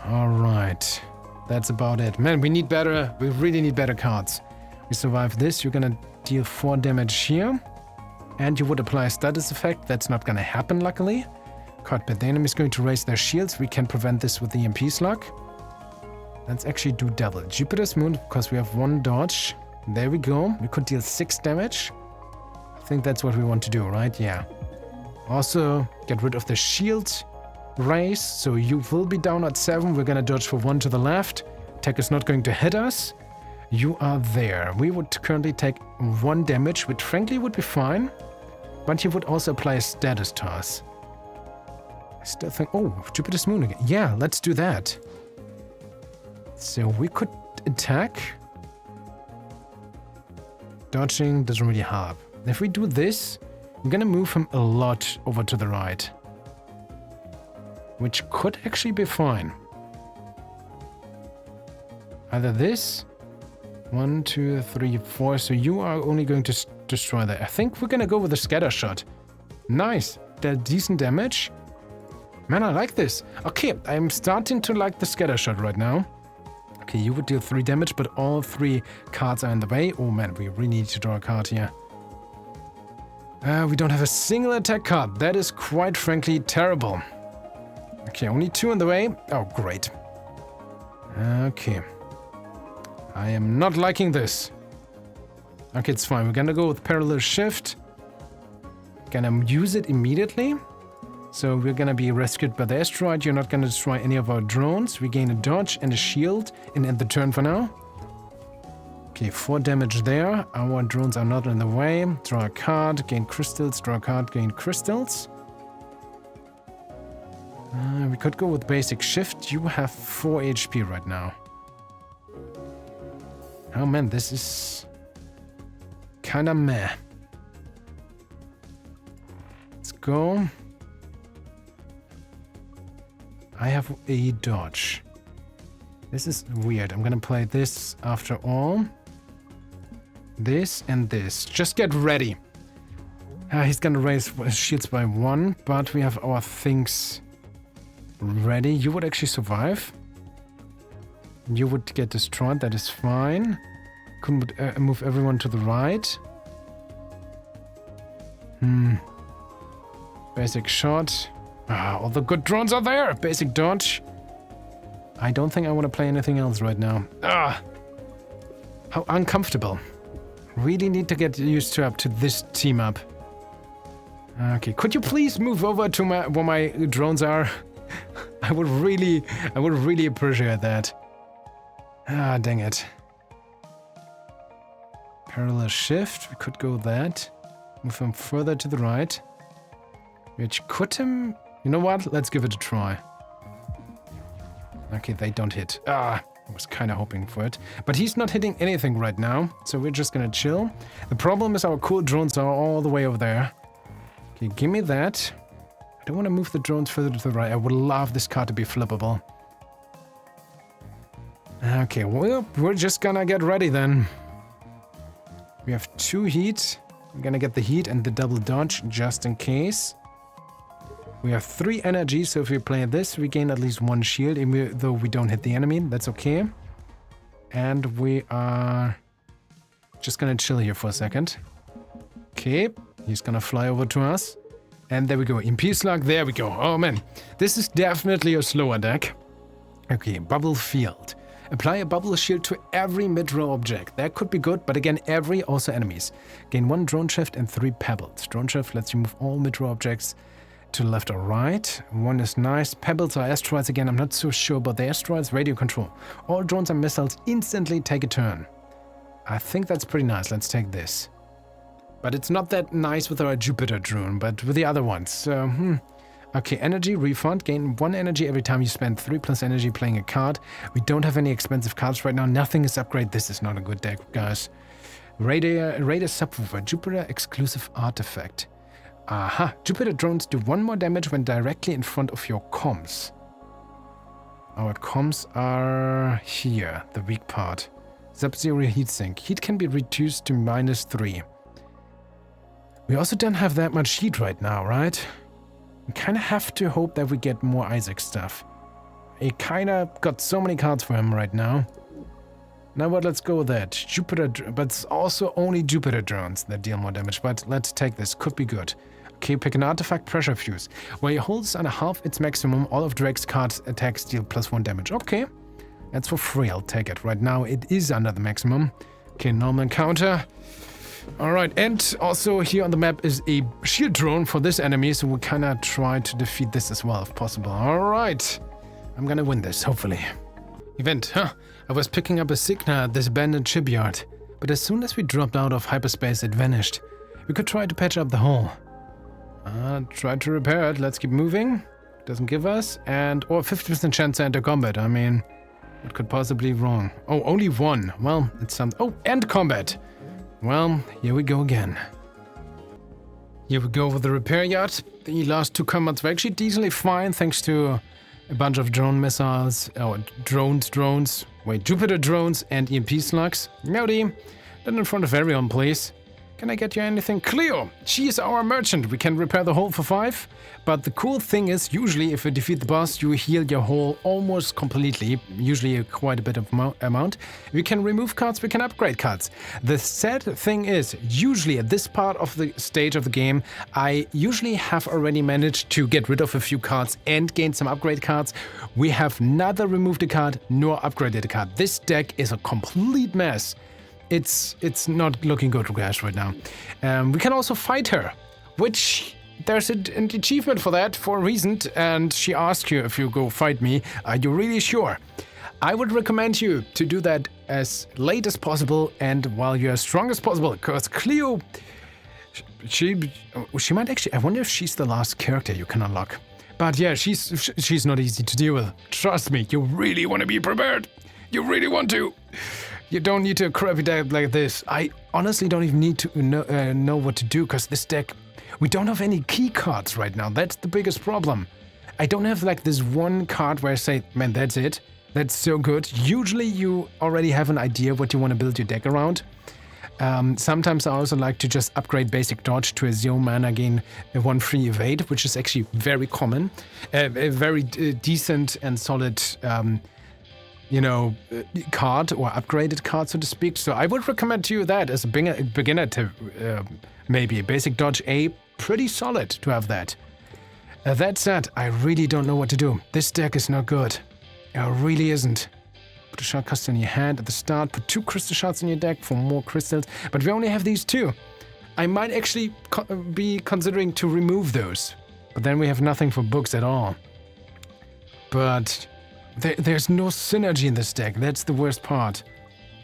Speaker 1: Alright. That's about it. Man, we need better. We really need better cards. We survive this. You're gonna deal 4 damage here. And you would apply a status effect. That's not gonna happen, luckily. Card pit. The enemy is going to raise their shields. We can prevent this with the EMP slug. Let's actually do double. Jupiter's moon, because we have 1 dodge. There we go. We could deal 6 damage. I think that's what we want to do, right? Yeah. Also, get rid of the shield. race, so you will be down at 7. We're gonna dodge for 1 to the left. Tech is not going to hit us. You are there. We would currently take 1 damage, which frankly would be fine. But he would also apply a status to us. I still think... Oh, Jupiter's moon again. Yeah, let's do that. So we could attack. Dodging doesn't really help. If we do this, we're gonna move him a lot over to the right. Which could actually be fine. Either this... 1, 2, 3, 4. So you are only going to destroy that. I think we're gonna go with a scatter shot. Nice. That's decent damage. Man, I like this. Okay, I'm starting to like the scatter shot right now. Okay, you would deal 3 damage, but all 3 cards are in the way. Oh man, we really need to draw a card here. We don't have a single attack card. That is quite frankly terrible. Okay, only 2 in the way. Oh, great. Okay. I am not liking this. Okay, it's fine. We're gonna go with Parallel Shift. Gonna use it immediately. So we're gonna be rescued by the asteroid. You're not gonna destroy any of our drones. We gain a dodge and a shield in the turn for now. Okay, 4 damage there. Our drones are not in the way. Draw a card, gain crystals. Draw a card, gain crystals. We could go with basic shift. You have 4 HP right now. Oh man, this is kinda meh. Let's go. I have a dodge. This is weird. I'm gonna play this after all. This and this. Just get ready. He's gonna raise shields by 1, but we have our things ready. You would actually survive. You would get destroyed. That is fine. Couldn't move everyone to the right. Basic shot. All the good drones are there. Basic dodge. I don't think I want to play anything else right now. How uncomfortable. Really need to get used to this team up. Okay, could you please move over to where my drones are? I would really appreciate that. Dang it. Parallel shift. We could go that. Move him further to the right. Which could him... You know what? Let's give it a try. Okay, they don't hit. I was kind of hoping for it. But he's not hitting anything right now, so we're just gonna chill. The problem is our cool drones are all the way over there. Okay, give me that. I don't want to move the drones further to the right. I would love this card to be flippable. Okay, well, we're just gonna get ready then. We have 2 heat. I'm gonna get the heat and the double dodge just in case. We have 3 energy, so if we play this, we gain at least 1 shield, even though we don't hit the enemy. That's okay. And we are just gonna chill here for a second. Okay, he's gonna fly over to us. And there we go. In Peace Slug, there we go. Oh man, this is definitely a slower deck. Okay, Bubble Field. Apply a bubble shield to every mid-row object. That could be good, but again, every, also enemies. Gain 1 drone shift and 3 pebbles. Drone shift lets you move all mid-row objects to the left or right. 1 is nice. Pebbles are asteroids again. I'm not so sure about the asteroids. Radio control. All drones and missiles instantly take a turn. I think that's pretty nice. Let's take this. But it's not that nice with our Jupiter drone, but with the other ones. Okay, energy refund. Gain 1 energy every time you spend 3+ energy playing a card. We don't have any expensive cards right now. Nothing is upgrade. This is not a good deck, guys. Radar subwoofer. Jupiter exclusive artifact. Aha. Jupiter drones do 1 more damage when directly in front of your comms. Our comms are here, the weak part. Sub-Zero heatsink. Heat can be reduced to -3. We also don't have that much heat right now, right? We kind of have to hope that we get more Isaac stuff. I kind of got so many cards for him right now. Now what, let's go with that. Jupiter, but it's also only Jupiter drones that deal more damage, but let's take this, could be good. Okay, pick an artifact, Pressure Fuse. Where it holds on half its maximum, all of Drake's cards attacks deal +1 damage. Okay, that's for free, I'll take it. Right now it is under the maximum. Okay, normal encounter. Alright, and also here on the map is a shield drone for this enemy, so we kinda try to defeat this as well if possible. Alright, I'm gonna win this, hopefully. Event, I was picking up a signal at this abandoned shipyard, but as soon as we dropped out of hyperspace it vanished. We could try to patch up the hole. Try to repair it, let's keep moving. Doesn't give us, or 50% chance to enter combat. I mean, what could possibly be wrong? Oh, only one. Well, it's something. Oh, and combat. Well, here we go again. Here we go with the repair yard. The last two combats were actually decently fine thanks to a bunch of drone missiles, drones. Wait, Jupiter drones and EMP slugs. Howdy. Then in front of everyone, please. Can I get you anything? Cleo! She is our merchant. We can repair the hull for 5. But the cool thing is, usually if you defeat the boss, you heal your hull almost completely. Usually quite a bit of amount. We can remove cards, we can upgrade cards. The sad thing is, usually at this part of the stage of the game, I usually have already managed to get rid of a few cards and gain some upgrade cards. We have neither removed a card nor upgraded a card. This deck is a complete mess. It's not looking good, guys, right now. We can also fight her, which there's an achievement for that for a reason, and she asked you if you go fight me, are you really sure? I would recommend you to do that as late as possible and while you're as strong as possible, because Cleo, she might actually, I wonder if she's the last character you can unlock. But yeah, she's not easy to deal with. Trust me, you really want to be prepared. You really want to. You don't need a crappy deck like this. I honestly don't even need to know what to do, because this deck, we don't have any key cards right now. That's the biggest problem. I don't have like this one card where I say, man, that's it. That's so good. Usually you already have an idea what you want to build your deck around. Sometimes I also like to just upgrade basic dodge to a 0 mana gain a 1/3 evade, which is actually very common. A very decent and solid card or upgraded card, so to speak. So I would recommend to you that as a beginner to maybe basic dodge A, pretty solid to have that. That said, I really don't know what to do. This deck is not good. It really isn't. Put a shard cost in your hand at the start, put 2 crystal shards in your deck for more crystals, but we only have these 2. I might actually be considering to remove those, but then we have nothing for books at all. But there's no synergy in this deck, that's the worst part.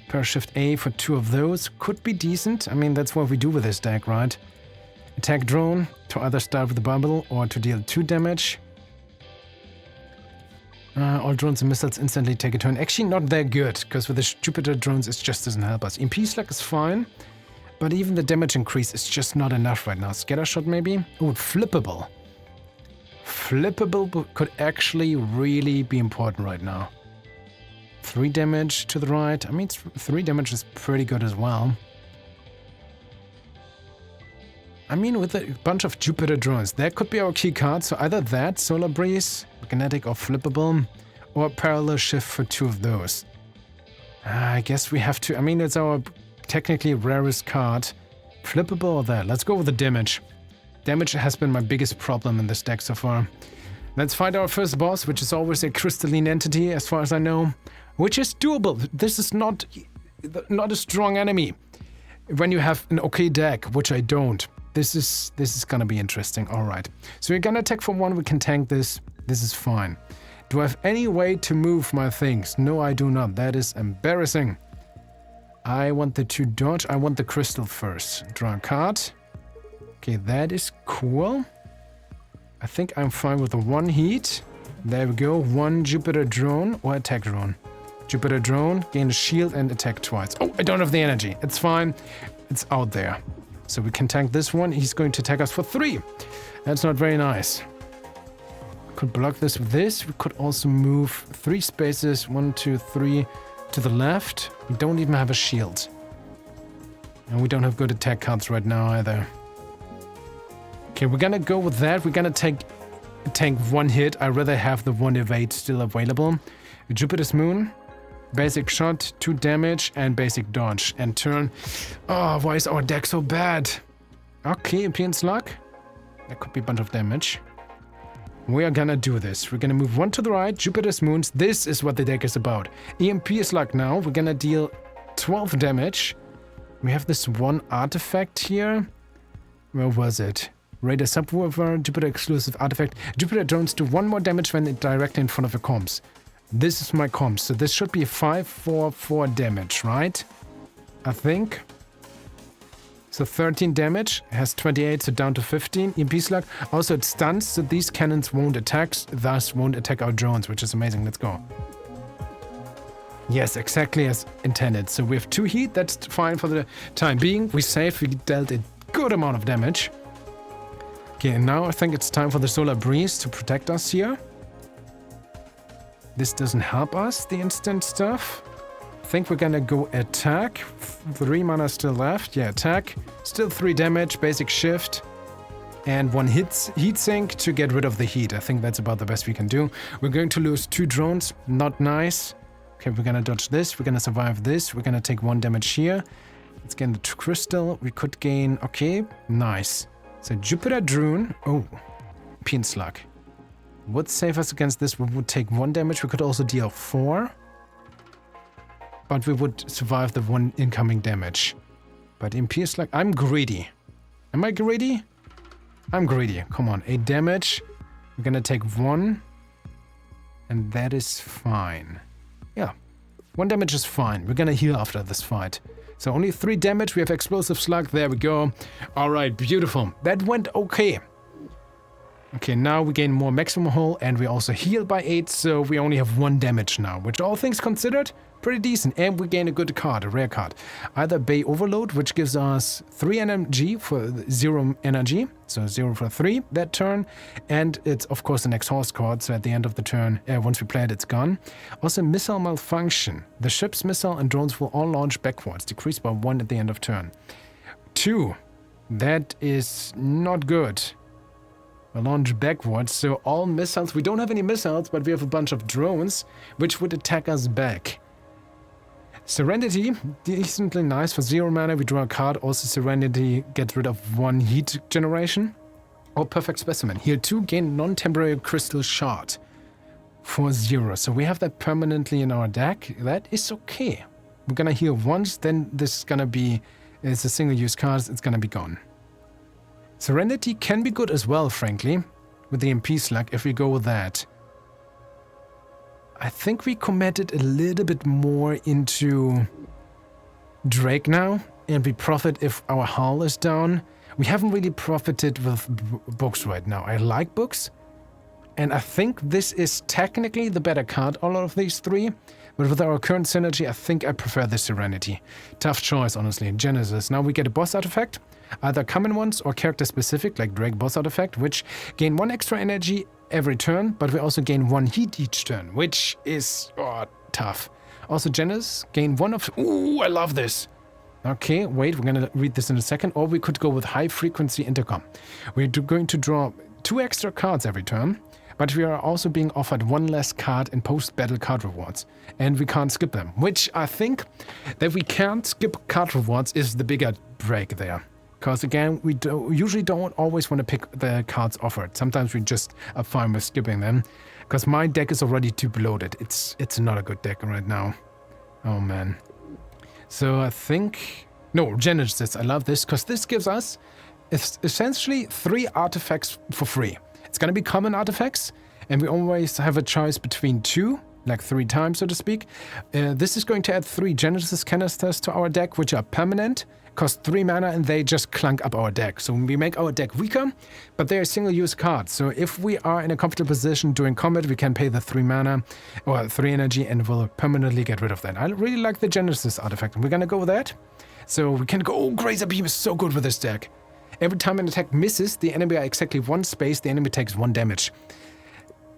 Speaker 1: Pair shift A for 2 of those could be decent. I mean, that's what we do with this deck, right? Attack drone to either start with the bubble or to deal 2 damage. All drones and missiles instantly take a turn. Actually not that good, because with the Jupiter drones it just doesn't help us. EMP slug is fine, but even the damage increase is just not enough right now. Scatter shot maybe? Oh, flippable. Flippable could actually really be important right now. 3 damage to the right. I mean, 3 damage is pretty good as well. I mean, with a bunch of Jupiter drones, that could be our key card. So either that, Solar Breeze, Magnetic or Flippable, or Parallel Shift for 2 of those. I guess we have to, I mean, it's our technically rarest card. Flippable or that? Let's go with the damage. Damage has been my biggest problem in this deck so far. Let's find our first boss, which is always a crystalline entity, as far as I know, which is doable. This is not a strong enemy when you have an okay deck, which I don't. This is gonna be interesting. All right, so we're gonna attack for 1. We can tank this. This is fine. Do I have any way to move my things? No, I do not. That is embarrassing. I want the 2 dodge. I want the crystal first. Draw a card. Okay, that is cool. I think I'm fine with the 1 heat. There we go. 1 Jupiter drone or attack drone. Jupiter drone, gain a shield and attack twice. Oh, I don't have the energy. It's fine. It's out there. So we can tank this one. He's going to attack us for 3. That's not very nice. Could block this with this. We could also move 3 spaces, 1, 2, 3 to the left. We don't even have a shield. And we don't have good attack cards right now either. Okay, we're gonna go with that. We're gonna tank 1 hit. I'd rather have the 1 evade still available. Jupiter's Moon. Basic shot, 2 damage, and basic dodge. And turn. Oh, why is our deck so bad? Okay, Impian Slug. That could be a bunch of damage. We are gonna do this. We're gonna move 1 to the right, Jupiter's Moons. This is what the deck is about. EMP Slug now. We're gonna deal 12 damage. We have this one artifact here. Where was it? Radar Subwoofer, Jupiter exclusive artifact. Jupiter drones do 1 more damage when directly in front of a comms. This is my comms, so this should be 544 damage, right? I think. So 13 damage, it has 28, so down to 15. EMP slug. Also it stuns, so these cannons won't attack, thus won't attack our drones, which is amazing. Let's go. Yes, exactly as intended. So we have 2 heat, that's fine for the time being. We saved, we dealt a good amount of damage. Okay, and now I think it's time for the Solar Breeze to protect us here. This doesn't help us, the instant stuff. I think we're gonna go attack. 3 mana still left. Yeah, attack. Still 3 damage, basic shift. And 1 heat sink to get rid of the heat. I think that's about the best we can do. We're going to lose 2 drones. Not nice. Okay, we're gonna dodge this. We're gonna survive this. We're gonna take 1 damage here. Let's gain the crystal. We could gain... Okay, nice. So Jupiter Drone. Oh, Pin Slug. Would save us against this. We would take 1 damage. We could also deal 4. But we would survive the 1 incoming damage. But in Pierce Slug, I'm greedy. Am I greedy? I'm greedy. Come on, 8 damage. We're gonna take 1. And that is fine. Yeah, 1 damage is fine. We're gonna heal after this fight. So only 3 damage. We have Explosive Slug. There we go. Alright, beautiful. That went okay. Okay, now we gain more maximum hull and we also heal by 8, so we only have 1 damage now, which all things considered, pretty decent. And we gain a good card, a rare card. Either Bay Overload, which gives us 3 energy for 0 energy, so 0 for 3 that turn. And it's, of course, an exhaust card, so at the end of the turn, once we play it, it's gone. Also, Missile Malfunction. The ship's missile and drones will all launch backwards, decrease by 1 at the end of turn. 2. That is not good. We'll launch backwards, so all missiles... We don't have any missiles, but we have a bunch of drones, which would attack us back. Serenity, decently nice. For 0 mana, we draw a card. Also, Serenity gets rid of 1 heat generation. Or Perfect Specimen. Here, 2 gain non-temporary crystal shard for 0. So we have that permanently in our deck. That is okay. We're gonna heal once, then this is gonna be... It's a single-use card, it's gonna be gone. Serenity can be good as well, frankly, with the MP Slug, if we go with that. I think we committed a little bit more into Drake now, and we profit if our hull is down. We haven't really profited with books right now. I like books, and I think this is technically the better card, all of these 3. But with our current synergy, I think I prefer the Serenity. Tough choice, honestly. Genesis. Now we get a boss artifact. Either common ones or character-specific, like Drake Boss Artifact, which gain 1 extra energy every turn, but we also gain 1 heat each turn, which is tough. Also, Genesis, gain 1 of... Ooh, I love this! Okay, wait, we're gonna read this in a second. Or we could go with high-frequency intercom. We're going to draw 2 extra cards every turn, but we are also being offered 1 less card in post-battle card rewards. And we can't skip them, which I think that we can't skip card rewards is the bigger break there. Because again, we usually don't always want to pick the cards offered. Sometimes we just are fine with skipping them. Because my deck is already too bloated. It's not a good deck right now. Oh man. So I think... No, Genesis, I love this. Because this gives us essentially 3 artifacts for free. It's going to be common artifacts. And we always have a choice between 2. Like 3 times, so to speak. This is going to add 3 Genesis canisters to our deck, which are permanent. Cost 3 mana and they just clunk up our deck. So we make our deck weaker, but they're single-use cards. So if we are in a comfortable position during combat, we can pay the 3 mana or 3 energy and we'll permanently get rid of that. I really like the Genesis artifact. We're gonna go with that. So we can go... Oh, Grazer Beam is so good with this deck. Every time an attack misses the enemy by exactly 1 space, the enemy takes 1 damage.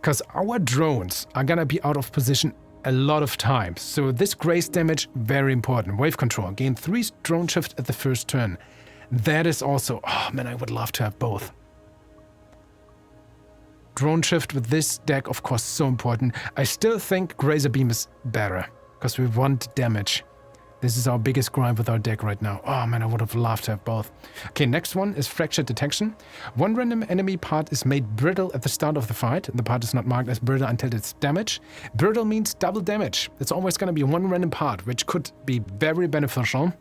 Speaker 1: Because our drones are gonna be out of position a lot of times. So this grace damage, very important. Wave control, gain 3 drone shift at the first turn. That is also... Oh man, I would love to have both. Drone shift with this deck, of course, so important. I still think Grazer Beam is better, because we want damage. This is our biggest grind with our deck right now. Oh man, I would have loved to have both. Okay, next one is Fracture Detection. 1 random enemy part is made brittle at the start of the fight. The part is not marked as brittle until it's damaged. Brittle means double damage. It's always going to be 1 random part, which could be very beneficial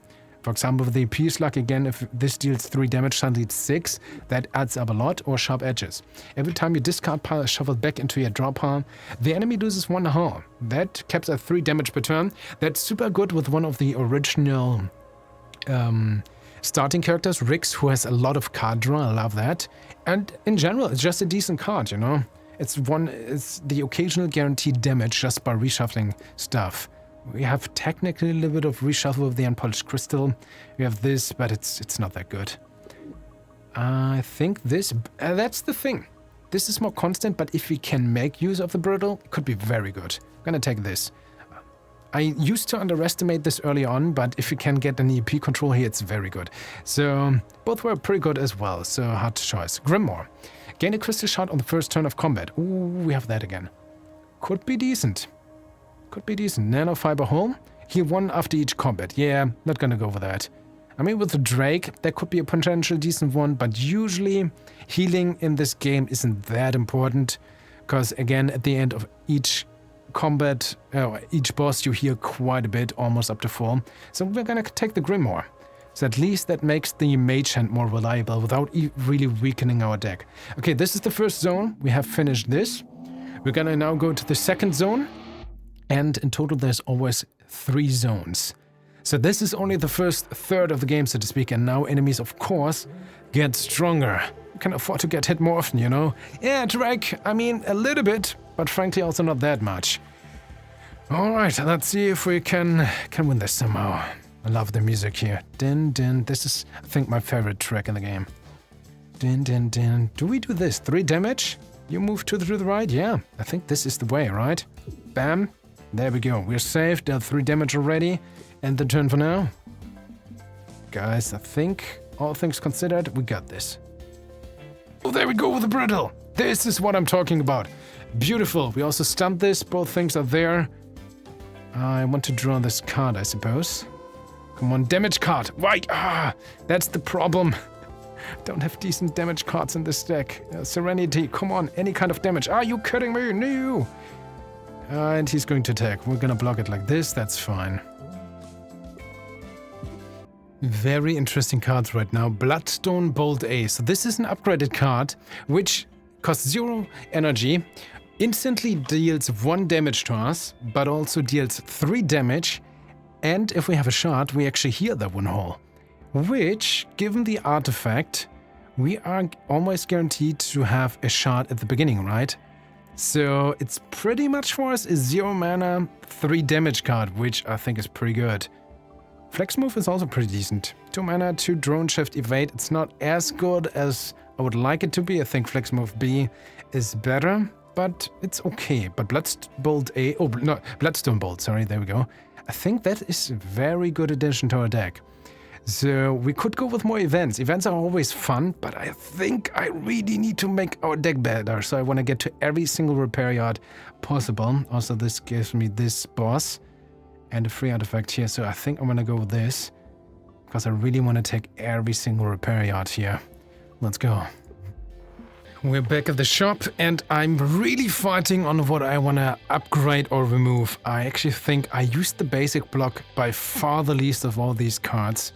Speaker 1: For example, with the AP slug, again, if this deals 3 damage, suddenly it's 6. That adds up a lot. Or sharp edges. Every time your discard pile is shuffled back into your draw pile, the enemy loses 1 hull. That caps at 3 damage per turn. That's super good with one of the original starting characters, Rix, who has a lot of card draw. I love that. And in general, it's just a decent card, you know? It's the occasional guaranteed damage just by reshuffling stuff. We have technically a little bit of reshuffle with the unpolished crystal. We have this, but it's not that good. I think this... that's the thing. This is more constant, but if we can make use of the brittle, it could be very good. I'm gonna take this. I used to underestimate this early on, but if you can get an EP control here, it's very good. So, both were pretty good as well, so hard choice. Grimoire. Gain a crystal shot on the first turn of combat. Ooh, we have that again. Could be decent. Could be decent. Nanofiber Hole. Heal 1 after each combat. Yeah, not gonna go for that. I mean, with the Drake, that could be a potential decent one, but usually healing in this game isn't that important. Because, again, at the end of each combat, each boss, you heal quite a bit, almost up to 4. So we're gonna take the Grimoire. So at least that makes the Mage Hand more reliable without really weakening our deck. Okay, this is the first zone. We have finished this. We're gonna now go to the second zone. And in total, there's always 3 zones. So this is only the first third of the game, so to speak. And now enemies, of course, get stronger. You can afford to get hit more often, you know? Yeah, Drake, I mean, a little bit, but frankly, also not that much. All right, let's see if we can win this somehow. I love the music here. Din, din. This is, I think, my favorite track in the game. Din, din, din. Do we do this? 3 damage? You move to the right? Yeah, I think this is the way, right? Bam. There we go. We're safe. Dealt 3 damage already. End the turn for now. Guys, I think, all things considered, we got this. Oh, there we go with the brittle. This is what I'm talking about. Beautiful. We also stumped this. Both things are there. I want to draw this card, I suppose. Come on, damage card. Why? That's the problem. Don't have decent damage cards in this deck. Serenity, come on, any kind of damage. Are you kidding me? No. And he's going to attack. We're gonna block it like this. That's fine. Very interesting cards right now. Bloodstone Bolt A. So this is an upgraded card, which costs 0 energy, instantly deals 1 damage to us, but also deals 3 damage. And if we have a shard, we actually heal that 1 hole. Which, given the artifact, we are almost guaranteed to have a shard at the beginning, right? So it's pretty much for us a 0 mana, 3 damage card, which I think is pretty good. Flex Move is also pretty decent. 2 mana, 2 Drone Shift Evade. It's not as good as I would like it to be. I think Flex Move B is better, but it's okay. But Bloodstone Bolt, sorry, there we go. I think that is a very good addition to our deck. So we could go with more events. Events are always fun, but I think I really need to make our deck better. So I want to get to every single repair yard possible. Also, this gives me this boss and a free artifact here. So I think I'm going to go with this because I really want to take every single repair yard here. Let's go. We're back at the shop and I'm really fighting on what I want to upgrade or remove. I actually think I used the basic block by far the least of all these cards.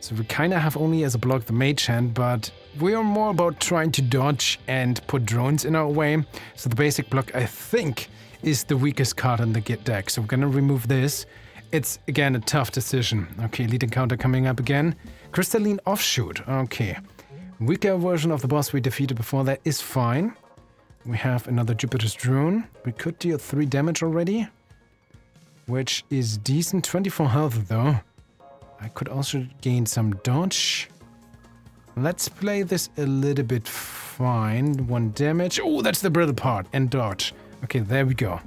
Speaker 1: So we kind of have only as a block the Mage Hand, but we are more about trying to dodge and put drones in our way. So the basic block, I think, is the weakest card in the deck. So we're going to remove this. It's, again, a tough decision. Okay, lead encounter coming up again. Crystalline Offshoot. Okay. Weaker version of the boss we defeated before. That is fine. We have another Jupiter's Drone. We could deal 3 damage already, which is decent. 24 health, though. I could also gain some dodge. Let's play this a little bit fine. 1 damage. Oh, that's the brittle part. And dodge. Okay, there we go.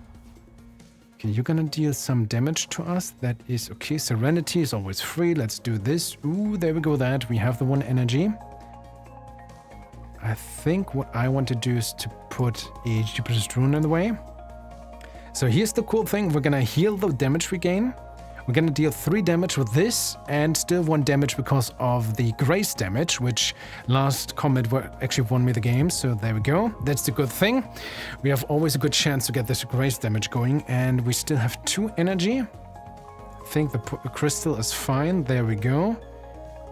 Speaker 1: Okay, you're gonna deal some damage to us. That is okay. Serenity is always free. Let's do this. Ooh, there we go. That we have the 1 energy. I think what I want to do is to put a Jupiter's Drone in the way. So here's the cool thing. We're gonna heal the damage we gain. We're gonna deal 3 damage with this and still 1 damage because of the grace damage, which last combat actually won me the game. So there we go. That's the good thing. We have always a good chance to get this grace damage going, and we still have 2 energy. think the crystal is fine. There we go.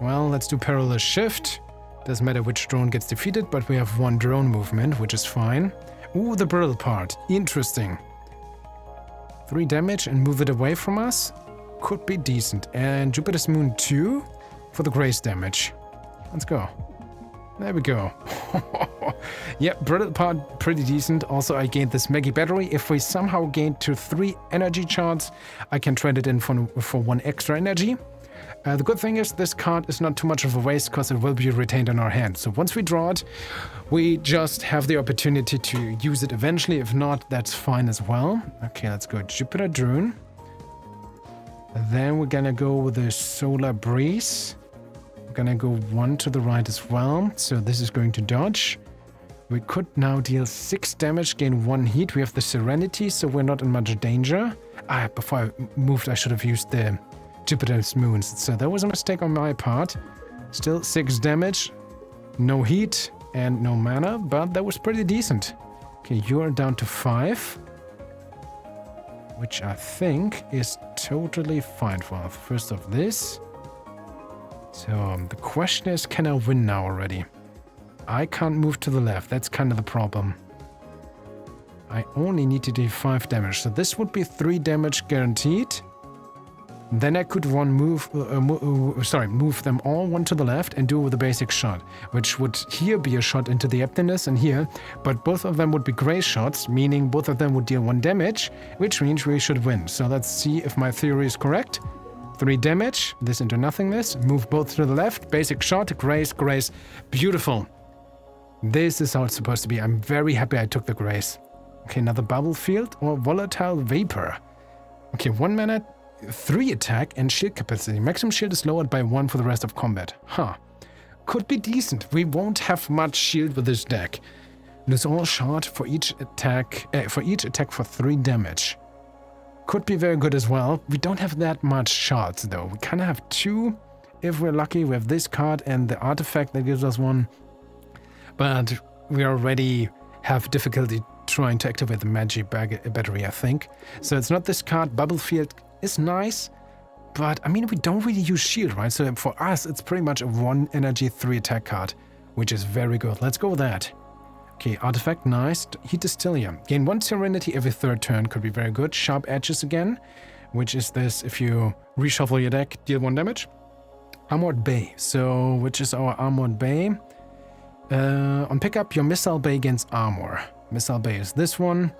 Speaker 1: Well, let's do parallel shift. Doesn't matter which drone gets defeated, but we have one drone movement, which is fine. Ooh, the brittle part. Interesting. 3 damage and move it away from us. Could be decent. And Jupiter's Moon 2 for the grace damage. Let's go. There we go. Yeah, brittle part pretty decent. Also, I gained this Maggie battery. If we somehow gain to 3 energy charts, I can trade it in for 1 extra energy. The good thing is this card is not too much of a waste because it will be retained in our hand. So once we draw it, we just have the opportunity to use it eventually. If not, that's fine as well. Okay, let's go Jupiter Drone. Then we're gonna go with the Solar Breeze. We're gonna go 1 to the right as well. So this is going to dodge. We could now deal 6 damage, gain 1 heat. We have the Serenity, so we're not in much danger. Before I moved, I should have used the Jupiter's Moons. So that was a mistake on my part. Still 6 damage, no heat and no mana, but that was pretty decent. Okay, you're down to 5. Which I think is totally fine for us. First of this. So the question is, can I win now already? I can't move to the left. That's kind of the problem. I only need to do 5 damage. So this would be 3 damage guaranteed. Then I could move them all 1 to the left and do with a basic shot, which would here be a shot into the emptiness and here, but both of them would be gray shots, meaning both of them would deal 1 damage, which means we should win. So let's see if my theory is correct. 3 damage, this into nothingness, move both to the left, basic shot, grace, grace, beautiful. This is how it's supposed to be. I'm very happy I took the grace. Okay, another bubble field or volatile vapor. Okay, 1 mana, 3 attack and shield capacity. Maximum shield is lowered by 1 for the rest of combat. Huh. Could be decent. We won't have much shield with this deck. Lose all shot for each attack for 3 damage. Could be very good as well. We don't have that much shots though. We kind of have 2 if we're lucky. We have this card and the artifact that gives us 1. But we already have difficulty trying to activate the magic battery, I think. So it's not this card. Bubble field is nice, but I mean, we don't really use shield, right? So for us, it's pretty much a 1 energy, 3 attack card, which is very good. Let's go with that. Okay, artifact, nice. Heat Distillium. Gain 1 Serenity every 3rd turn, could be very good. Sharp Edges again, which is this, if you reshuffle your deck, deal 1 damage. Armored Bay, so which is our Armored Bay. On pickup, your Missile Bay gains armor. Missile Bay is this one.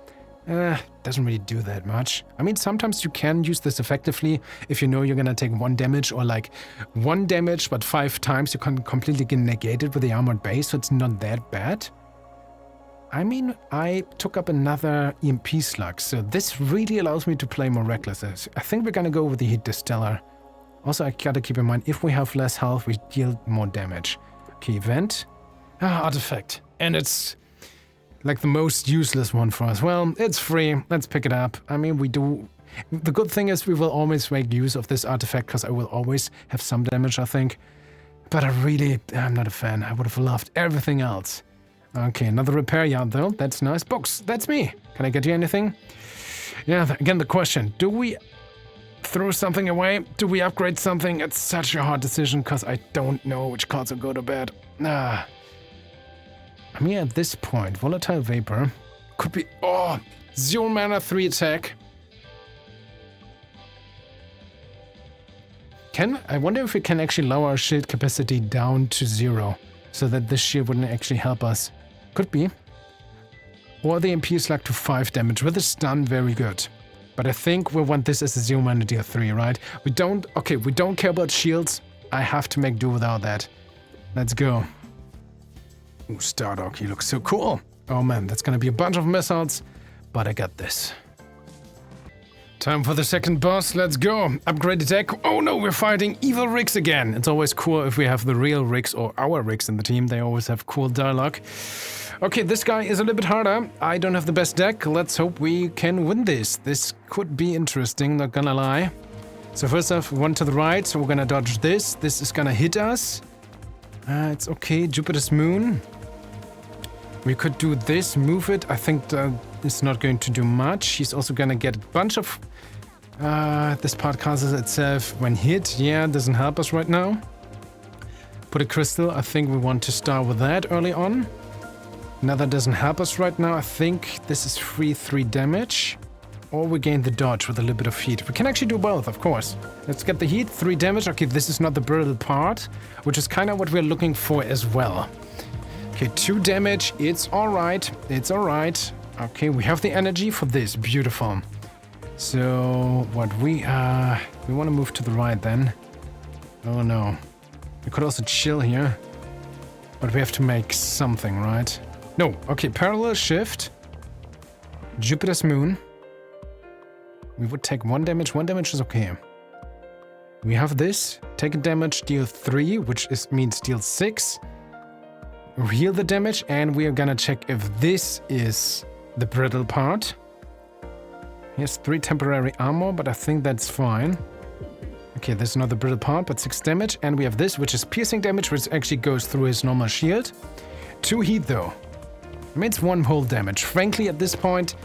Speaker 1: Doesn't really do that much. I mean, sometimes you can use this effectively if you know you're gonna take 1 damage or like 1 damage, but 5 times you can completely get negated with the Armored Bay, so it's not that bad. I mean, I took up another EMP slug, so this really allows me to play more reckless. I think we're gonna go with the Heat Distiller. Also, I gotta keep in mind, if we have less health, we deal more damage. Okay, event. Artifact. And it's like the most useless one for us. Well, it's free. Let's pick it up. I mean, we do... The good thing is we will always make use of this artifact because I will always have some damage, I think. But I'm not a fan. I would have loved everything else. Okay, another repair yard though. That's nice. Books, that's me. Can I get you anything? Yeah, again, the question. Do we throw something away? Do we upgrade something? It's such a hard decision because I don't know which cards will go to bed. I mean, at this point, Volatile Vapor could be... Oh! 0 mana, 3 attack. I wonder if we can actually lower our shield capacity down to 0, so that this shield wouldn't actually help us. Could be. Or the MP is like to 5 damage. With a stun, very good. But I think we want this as a 0 mana deal 3, right? We don't care about shields. I have to make do without that. Let's go. Ooh, Stardog, he looks so cool. Oh man, that's gonna be a bunch of missiles, but I got this. Time for the second boss, let's go. Upgrade the deck. Oh no, we're fighting evil Ricks again. It's always cool if we have the real Ricks or our Ricks in the team. They always have cool dialogue. Okay, this guy is a little bit harder. I don't have the best deck. Let's hope we can win this. This could be interesting, not gonna lie. So first off, 1 to the right, so we're gonna dodge this. This is gonna hit us. It's okay, Jupiter's Moon. We could do this, move it. I think that is not going to do much. He's also gonna get a bunch of This part cancels itself when hit. Yeah, doesn't help us right now. Put a crystal. I think we want to start with that early on. Another doesn't help us right now. I think this is 3 damage. Or we gain the dodge with a little bit of heat. We can actually do both, of course. Let's get the heat. 3 damage. Okay, this is not the brittle part, which is kind of what we're looking for as well. Okay, 2 damage. It's alright. It's alright. Okay, we have the energy for this. Beautiful. So, what we want to move to the right then. Oh no. We could also chill here. But we have to make something, right? No. Okay, parallel shift. Jupiter's moon. We would take 1 damage. 1 damage is okay. We have this. Take a damage, deal 3, which means deal 6. Heal the damage, and we are gonna check if this is the brittle part. He has 3 temporary armor, but I think that's fine. Okay, this is not the brittle part, but 6 damage. And we have this, which is piercing damage, which actually goes through his normal shield. 2 heat, though. I mean, it's 1 whole damage. Frankly, at this point,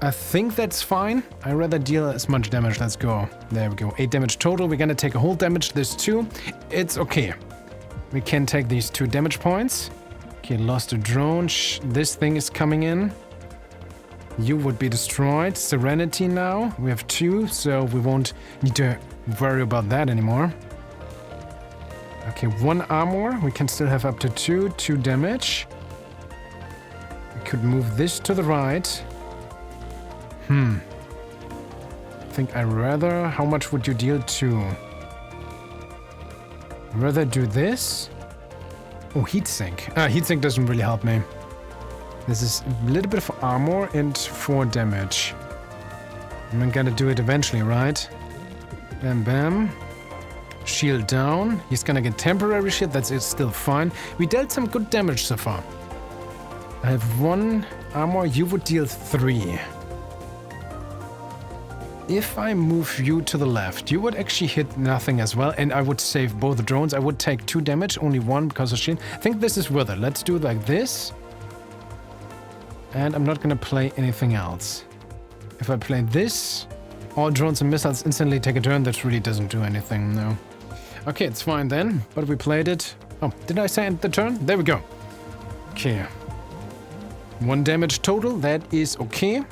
Speaker 1: I think that's fine. I'd rather deal as much damage. Let's go. There we go. 8 damage total. We're gonna take a whole damage. This 2. It's okay. We can take these 2 damage points. Okay, lost a drone. This thing is coming in. You would be destroyed. Serenity now. We have 2, so we won't need to worry about that anymore. Okay, 1 armor. We can still have up to 2 damage. We could move this to the right. I think I'd rather... How much would you deal to? Rather do this? Oh, heatsink. Heatsink doesn't really help me. This is a little bit of armor and 4 damage. I'm gonna do it eventually, right? Bam, bam. Shield down. He's gonna get temporary shield. That's still fine. We dealt some good damage so far. I have 1 armor. You would deal 3. If I move you to the left, you would actually hit nothing as well, and I would save both drones. I would take 2 damage, only 1 because of shield. I think this is worth it. Let's do it like this. And I'm not gonna play anything else. If I play this, all drones and missiles instantly take a turn. That really doesn't do anything, no. Okay, it's fine then, but we played it. Oh, did I say end the turn? There we go. Okay. 1 damage total, that is okay.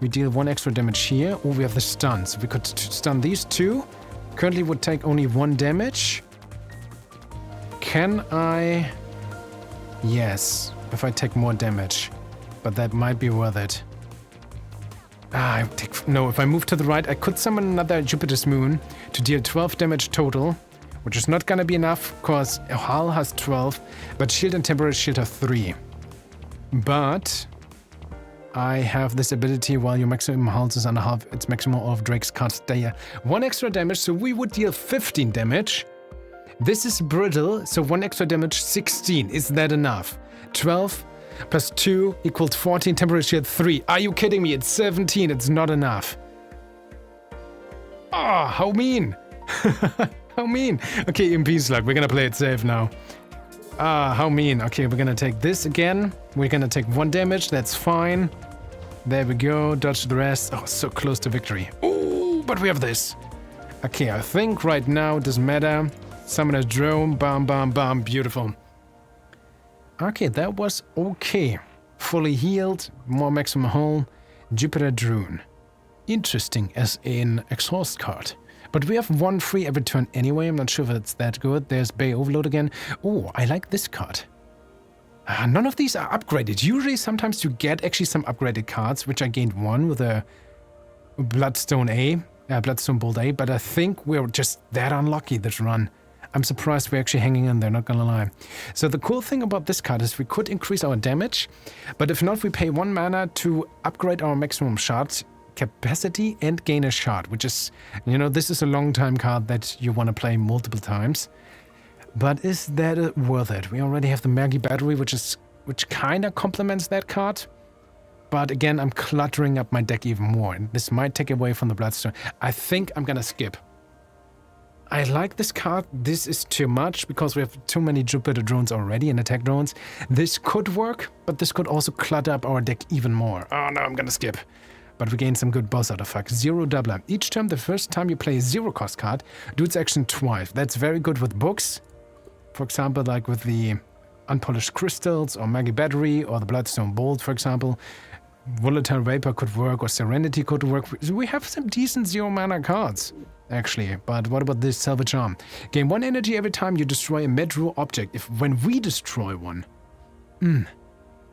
Speaker 1: We deal 1 extra damage here. Oh, we have the stun. So we could stun these 2. Currently would take only 1 damage. Can I... Yes, if I take more damage. But that might be worth it. No, if I move to the right, I could summon another Jupiter's moon to deal 12 damage total. Which is not gonna be enough, because Hull has 12. But shield and temporary shield have 3. But... I have this ability while your maximum health is under half its maximum of Drake's cards stay 1 extra damage, so we would deal 15 damage. This is brittle, so 1 extra damage, 16. Is that enough? 12 plus 2 equals 14, temporary shield 3. Are you kidding me? It's 17. It's not enough. Ah, how mean. How mean. Okay, EMP slug. We're gonna play it safe now. How mean. Okay, we're gonna take this again. We're gonna take 1 damage. That's fine. There we go. Dodge the rest. Oh, so close to victory. Ooh, but we have this. Okay, I think right now it doesn't matter. Summon a drone. Bam, bam, bam. Beautiful. Okay, that was okay. Fully healed. More maximum hull. Jupiter drone. Interesting as an exhaust card. But we have 1 free every turn anyway. I'm not sure if it's that good. There's Bay Overload again. Oh, I like this card. None of these are upgraded. Usually, sometimes you get actually some upgraded cards, which I gained 1 with a Bloodstone Bloodstone Bolt A. But I think we're just that unlucky this run. I'm surprised we're actually hanging in there, not gonna lie. So the cool thing about this card is we could increase our damage. But if not, we pay 1 mana to upgrade our maximum shot capacity and gain a shot, which is, you know, this is a long time card that you want to play multiple times. But is that worth it? We already have the Maggie battery, which kind of complements that card. But again, I'm cluttering up my deck even more, and this might take away from the Bloodstone. I think I'm gonna skip. I like this card. This is too much because we have too many Jupiter drones already and attack drones. This could work, but this could also clutter up our deck even more. Oh no, I'm gonna skip. but we gain some good boss artifacts. Zero doubler. Each turn, the first time you play a zero cost card, do its action twice. That's very good with books. For example, like with the Unpolished Crystals or Maggie Battery or the Bloodstone Bolt, for example. Volatile Vapor could work or Serenity could work. We have some decent zero mana cards, actually. But what about this Salvage Arm? Gain 1 energy every time you destroy a mid-row object. When we destroy one.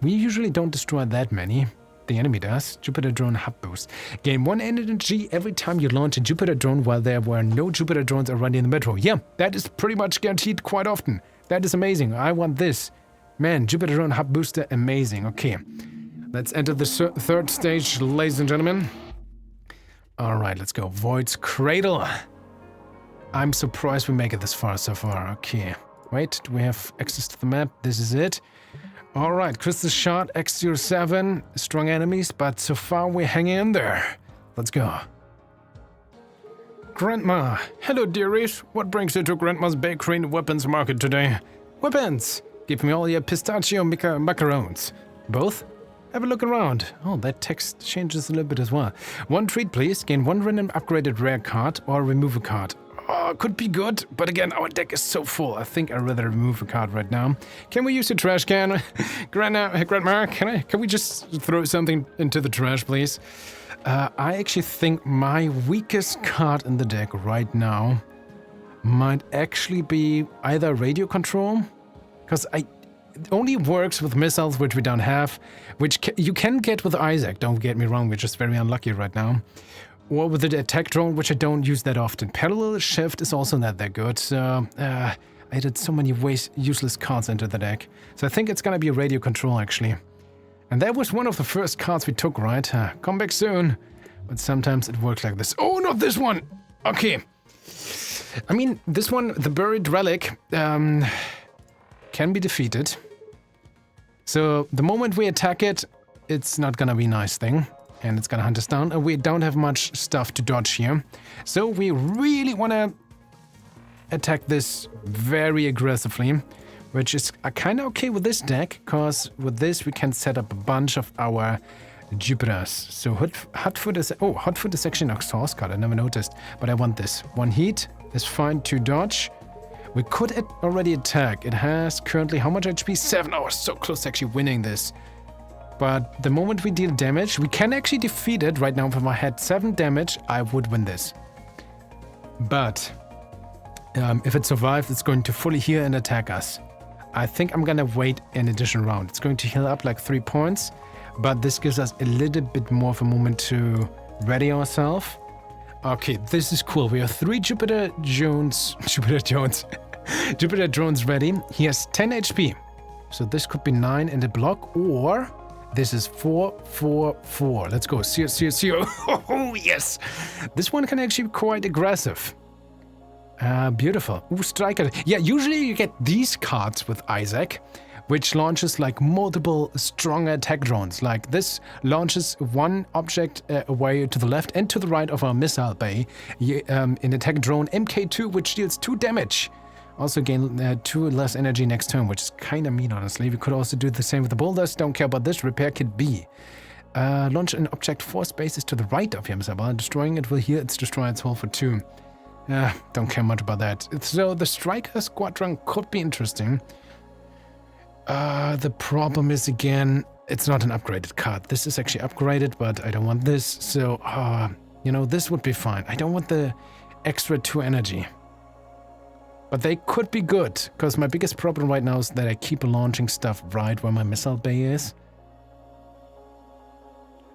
Speaker 1: We usually don't destroy that many. The enemy does. Jupiter Drone Hub Boost. Gain 1 energy every time you launch a Jupiter drone while there were no Jupiter drones already in the metro. Yeah, that is pretty much guaranteed quite often. That is amazing. I want this. Man, Jupiter Drone Hub Booster, amazing. Okay, let's enter the third stage, ladies and gentlemen. Alright, let's go. Void's Cradle. I'm surprised we make it this far so far. Okay. Wait, do we have access to the map? This is it. Alright, Crystal Shard, X07, strong enemies, but so far we're hanging in there. Let's go. Grandma. Hello, dearies. What brings you to Grandma's Bakery and Weapons Market today? Weapons! Give me all your pistachio macarons. Both? Have a look around. Oh, that text changes a little bit as well. 1 treat, please. Gain 1 random upgraded rare card or remove a card. Oh, could be good, but again, our deck is so full. I think I'd rather remove a card right now. Can we use a trash can? Grandma, can we just throw something into the trash, please? I actually think my weakest card in the deck right now might actually be either Radio Control, because it only works with missiles, which we don't have, which you can get with Isaac, don't get me wrong, we're just very unlucky right now. Or with the attack drone, which I don't use that often. Parallel Shift is also not that good, so I added so many useless cards into the deck. So I think it's gonna be a Radio Control, actually. And that was one of the first cards we took, right? Come back soon. But sometimes it works like this. Oh, not this one! Okay. I mean, this one, the Buried Relic, can be defeated. So the moment we attack it, it's not gonna be a nice thing. And it's gonna hunt us down. And we don't have much stuff to dodge here. So we really wanna attack this very aggressively. Which is kind of okay with this deck, because with this we can set up a bunch of our Jupiters. So Hotfoot is actually an exhaust card, I never noticed. But I want this. 1 heat is fine to dodge. We could already attack. It has currently how much HP? 7. Oh, so close to actually winning this. But the moment we deal damage, we can actually defeat it. Right now, if I had 7 damage, I would win this. But if it survives, it's going to fully heal and attack us. I think I'm gonna wait an additional round. It's going to heal up like 3 points, but this gives us a little bit more of a moment to ready ourselves. Okay, this is cool. We have 3 Jupiter drones ready. He has 10 HP. So this could be 9 in the block, or this is 4, 4, 4. Let's go. See. Oh, yes. This one can actually be quite aggressive. Beautiful. Ooh, Striker. Yeah, usually you get these cards with Isaac, which launches like multiple stronger attack drones. Like this launches 1 object away to the left and to the right of our missile bay. In attack drone MK2, which deals 2 damage. Also gain 2 less energy next turn, which is kind of mean, honestly. We could also do the same with the boulders. Don't care about this. Repair Kit B. Launch an object 4 spaces to the right of your missile. While destroying it will heal its destroyer its hull for 2. Don't care much about that. So the Striker Squadron could be interesting. The problem is, again, it's not an upgraded card. This is actually upgraded, but I don't want this. So, you know, this would be fine. I don't want the extra 2 energy. But they could be good, because my biggest problem right now is that I keep launching stuff right where my missile bay is.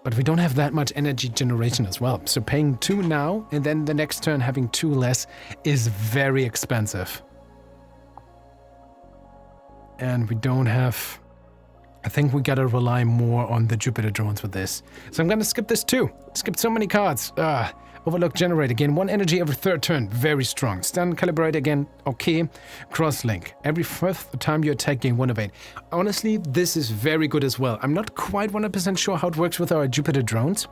Speaker 1: But we don't have that much energy generation as well. So paying 2 now, and then the next turn having 2 less is very expensive. And we don't have... I think we gotta rely more on the Jupiter drones with this. So I'm gonna skip this too. Skipped so many cards. Overlook Generate again. 1 energy every 3rd turn. Very strong. Stun Calibrate again. Okay. Crosslink. Every 5th time you attack, gain 1 of 8. Honestly, this is very good as well. I'm not quite 100% sure how it works with our Jupiter drones.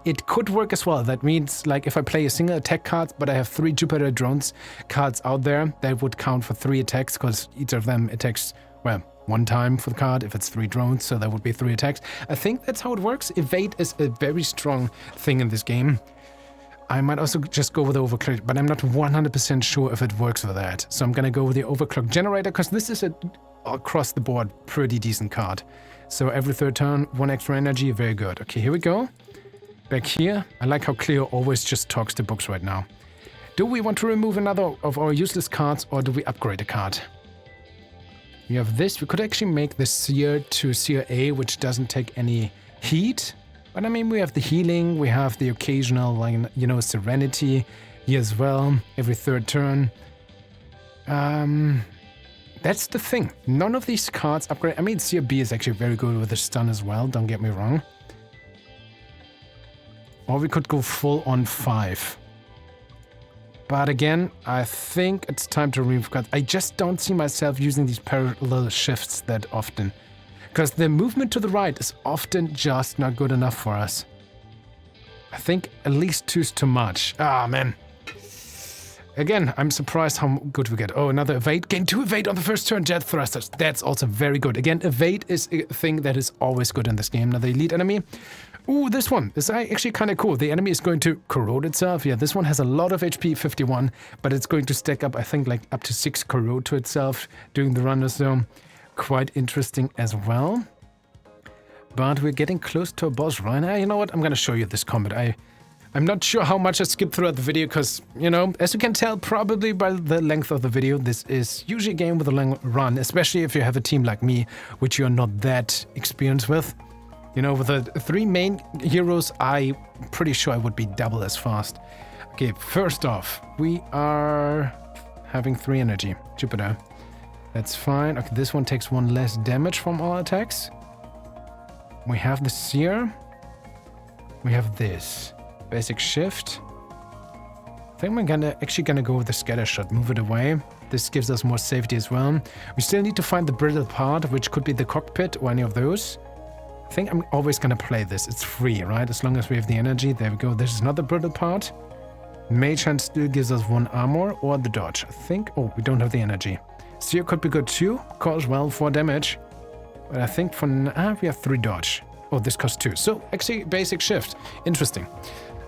Speaker 1: It could work as well. That means, like, if I play a single attack card, but I have 3 Jupiter drones cards out there, that would count for 3 attacks, because each of them attacks, well, 1 time for the card if it's 3 drones, so that would be 3 attacks. I think that's how it works. Evade is a very strong thing in this game. I might also just go with the overclock, but I'm not 100% sure if it works for that. So I'm gonna go with the overclock generator, because this is a across the board pretty decent card. So every 3rd turn, 1 extra energy, very good. Okay, here we go. Back here, I like how Cleo always just talks to books right now. Do we want to remove another of our useless cards, or do we upgrade a card? We have this. We could actually make the Seer to Seer A, which doesn't take any heat. But I mean, we have the healing, we have the occasional, like, you know, Serenity here as well, every 3rd turn. That's the thing. None of these cards upgrade. I mean, Seer B is actually very good with the stun as well, don't get me wrong. Or we could go full on 5. But again, I think it's time to remove cards. I just don't see myself using these parallel shifts that often. Because the movement to the right is often just not good enough for us. I think at least 2's too much. Ah, man. Again, I'm surprised how good we get. Oh, another evade. Gain 2 evade on the 1st turn. Jet thrusters. That's also very good. Again, evade is a thing that is always good in this game. Another elite enemy. Ooh, this one. This is actually kind of cool. The enemy is going to corrode itself. Yeah, this one has a lot of HP, 51. But it's going to stack up, I think, like up to 6 corrode to itself during the run or so. Quite interesting as well. But we're getting close to a boss, right? You know what? I'm going to show you this combat. I'm not sure how much I skipped throughout the video because, you know, as you can tell probably by the length of the video, this is usually a game with a long run, especially if you have a team like me, which you're not that experienced with. You know, with the 3 main heroes, I'm pretty sure I would be double as fast. Okay, first off, we are having 3 energy. Jupiter. That's fine. Okay, this one takes 1 less damage from all attacks. We have the Seer. We have this. Basic shift. I think we're actually gonna go with the scatter shot, move it away. This gives us more safety as well. We still need to find the brittle part, which could be the cockpit or any of those. I think I'm always gonna play this. It's free, right? As long as we have the energy. There we go. This is not the brittle part. Mage Hand still gives us 1 armor or the dodge. I think. Oh, we don't have the energy. Seer could be good too. Cause well 4 damage. But I think for now we have 3 dodge. Oh, this costs 2. So actually basic shift. Interesting.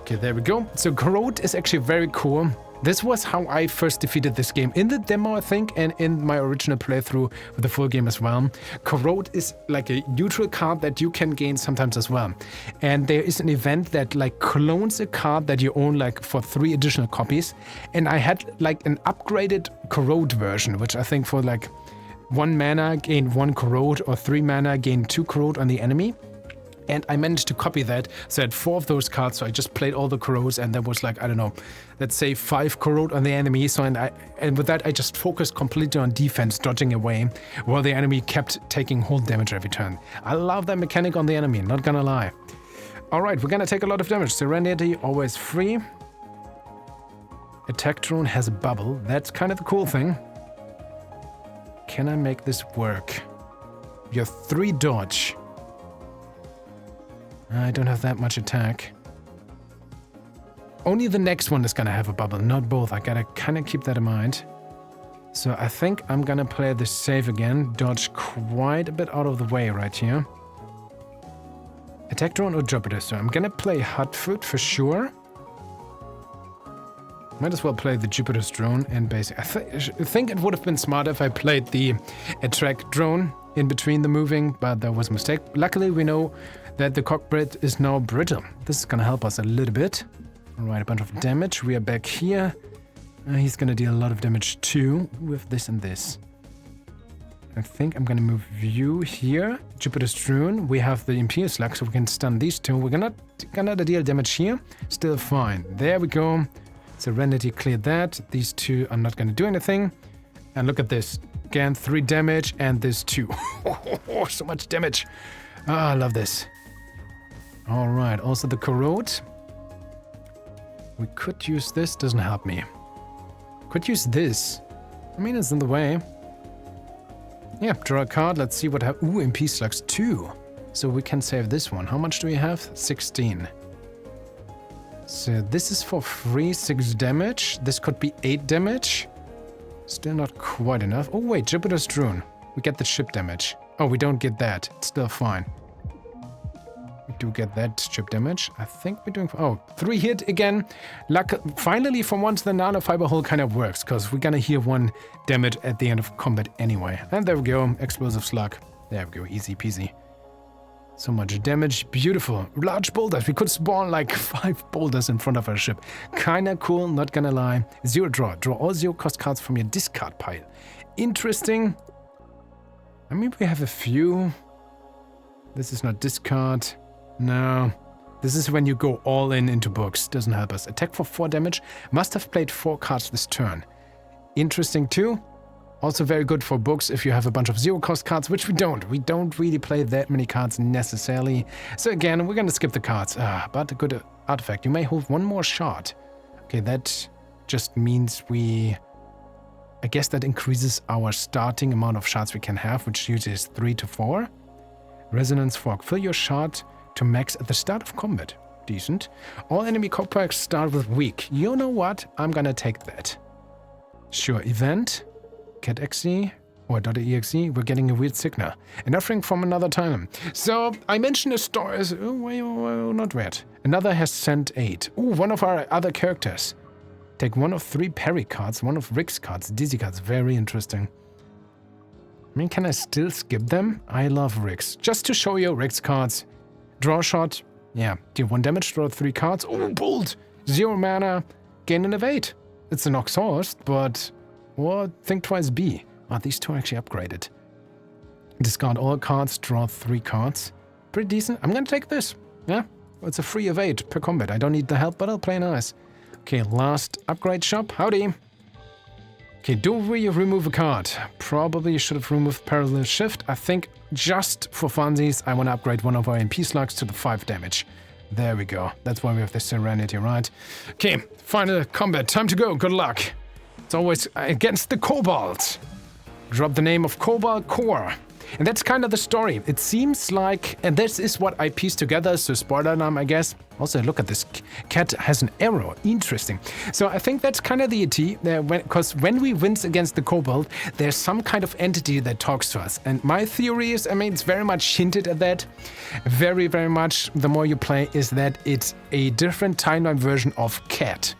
Speaker 1: Okay, there we go. So corrode is actually very cool. This was how I first defeated this game in the demo, I think, and in my original playthrough with the full game as well. Corrode is like a neutral card that you can gain sometimes as well. And there is an event that like clones a card that you own like for 3 additional copies. And I had like an upgraded corrode version, which I think for like 1 mana gain 1 corrode or 3 mana gain 2 corrode on the enemy. And I managed to copy that, so I had 4 of those cards, so I just played all the corrodes, and there was like, I don't know, let's say 5 corrode on the enemy, so and with that I just focused completely on defense, dodging away, while the enemy kept taking hold damage every turn. I love that mechanic on the enemy, not gonna lie. Alright, we're gonna take a lot of damage. Serenity, always free. Attack drone has a bubble, that's kind of the cool thing. Can I make this work? You have 3 dodge. I don't have that much attack. Only the next one is gonna have a bubble, not both. I gotta kind of keep that in mind. So I think I'm gonna play this safe again. Dodge quite a bit out of the way right here. Attack drone or Jupiter. So I'm gonna play hot foot for sure. Might as well play the Jupiter's drone and basic. I think it would have been smarter if I played the attack drone in between the moving, but that was a mistake. Luckily, we know that the cockpit is now brittle. This is gonna help us a little bit. Alright, a bunch of damage. We are back here. He's gonna deal a lot of damage too with this and this. I think I'm gonna move you here. Jupiter's drone. We have the Imperial Slug, so we can stun these 2. We're gonna deal damage here. Still fine. There we go. Serenity cleared that. These 2 are not gonna do anything. And look at this. Again, 3 damage and this 2. So much damage. Ah, I love this. Alright, also the corrode. We could use this, doesn't help me. Could use this. I mean, it's in the way. Yeah, draw a card, let's see what happens. Ooh, MP slugs 2. So we can save this one. How much do we have? 16. So this is for free, 6 damage. This could be 8 damage. Still not quite enough. Oh wait, Jupiter's drone. We get the ship damage. Oh, we don't get that. It's still fine. We do get that ship damage. I think we're doing... Oh, 3 hit again. Luck. Finally, for once, the nanofiber hull kind of works, because we're gonna hear 1 damage at the end of combat anyway. And there we go. Explosive slug. There we go. Easy peasy. So much damage. Beautiful. Large boulders. We could spawn like 5 boulders in front of our ship. Kinda cool, not gonna lie. 0 draw. Draw all 0 cost cards from your discard pile. Interesting. I mean, we have a few. This is not discard. No. This is when you go all in into books. Doesn't help us. Attack for 4 damage. Must have played 4 cards this turn. Interesting too. Also very good for books if you have a bunch of 0 cost cards, which we don't. We don't really play that many cards necessarily. So again, we're gonna skip the cards. But a good artifact. You may hold 1 more shard. Okay, that just means we... I guess that increases our starting amount of shards we can have, which usually is 3 to 4. Resonance Fork. Fill your shard to max at the start of combat. Decent. All enemy copacks start with weak. You know what? I'm gonna take that. Sure. Event. cat.exe or .exe. We're getting a weird signal. An offering from another time. So I mentioned a story. Oh, well, not weird. Another has sent 8. Ooh, one of our other characters. Take 1 of 3 parry cards, 1 of Rick's cards, dizzy cards. Very interesting. I mean, can I still skip them? I love Rick's. Just to show you Rick's cards. Draw shot. Yeah. Deal 1 damage, draw 3 cards. Oh, bold. 0 mana. Gain an evade. It's an exhaust, but... Or think twice B. Oh, these 2 are actually upgraded. Discard all cards, draw 3 cards. Pretty decent. I'm gonna take this. Yeah. It's a free evade per combat. I don't need the help, but I'll play nice. Okay, last upgrade shop. Howdy. Okay, do we remove a card? Probably should have removed Parallel Shift. I think just for funsies, I want to upgrade 1 of our MP slugs to the 5 damage. There we go. That's why we have the Serenity, right? Okay, final combat. Time to go. Good luck. It's always against the Cobalt. Drop the name of Cobalt Core. And that's kind of the story. It seems like, and this is what I pieced together, so spoiler alarm, I guess. Also, look at this. Cat has an arrow. Interesting. So I think that's kind of the ET, because when we win against the Cobalt, there's some kind of entity that talks to us. And my theory is, I mean, it's very much hinted at that. Very, very much, the more you play, is that it's a different timeline version of Cat,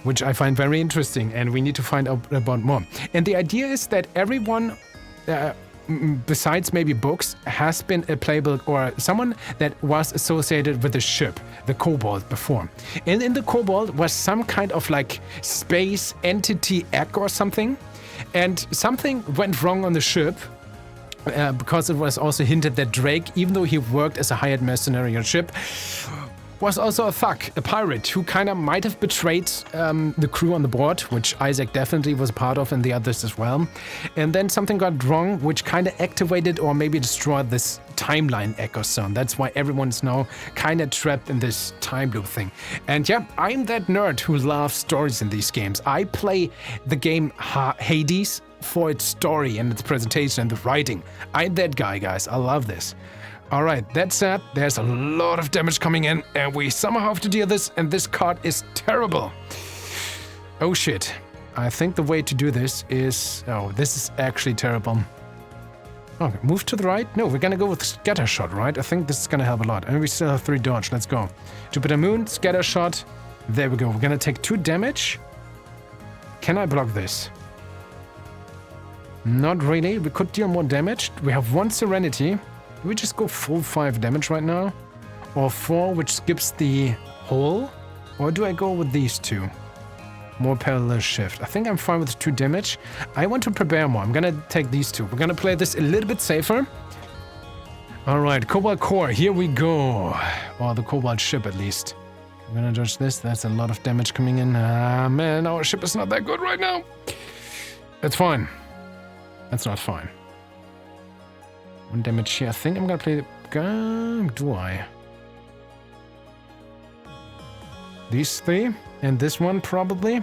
Speaker 1: which I find very interesting, and we need to find out about more. And the idea is that everyone... besides maybe books, has been a playable or someone that was associated with the ship, the Cobalt, before. And in the Cobalt was some kind of like space entity egg or something. And something went wrong on the ship because it was also hinted that Drake, even though he worked as a hired mercenary on ship, was also a thug, a pirate, who kind of might have betrayed the crew on the board, which Isaac definitely was part of and the others as well. And then something got wrong, which kind of activated or maybe destroyed this timeline echo zone. That's why everyone's now kind of trapped in this time loop thing. And yeah, I'm that nerd who loves stories in these games. I play the game Hades for its story and its presentation and the writing. I'm that guy, guys. I love this. Alright, that said, there's a lot of damage coming in, and we somehow have to deal this, and this card is terrible. Oh shit. I think the way to do this is... Oh, this is actually terrible. Okay, move to the right? No, we're gonna go with Scatter Shot, right? I think this is gonna help a lot. And we still have 3 dodge, let's go. Jupiter Moon, Scatter Shot. There we go, we're gonna take 2 damage. Can I block this? Not really, we could deal more damage. We have 1 Serenity. Do we just go full 5 damage right now? Or 4, which skips the hole? Or do I go with these 2? More Parallel Shift. I think I'm fine with 2 damage. I want to prepare more. I'm gonna take these 2. We're gonna play this a little bit safer. Alright, Cobalt Core, here we go. Or the Cobalt ship, at least. I'm gonna dodge this. That's a lot of damage coming in. Ah, man, our ship is not that good right now. That's fine. That's not fine. 1 damage here. I think I'm gonna play the... do I? These 3. And this one, probably.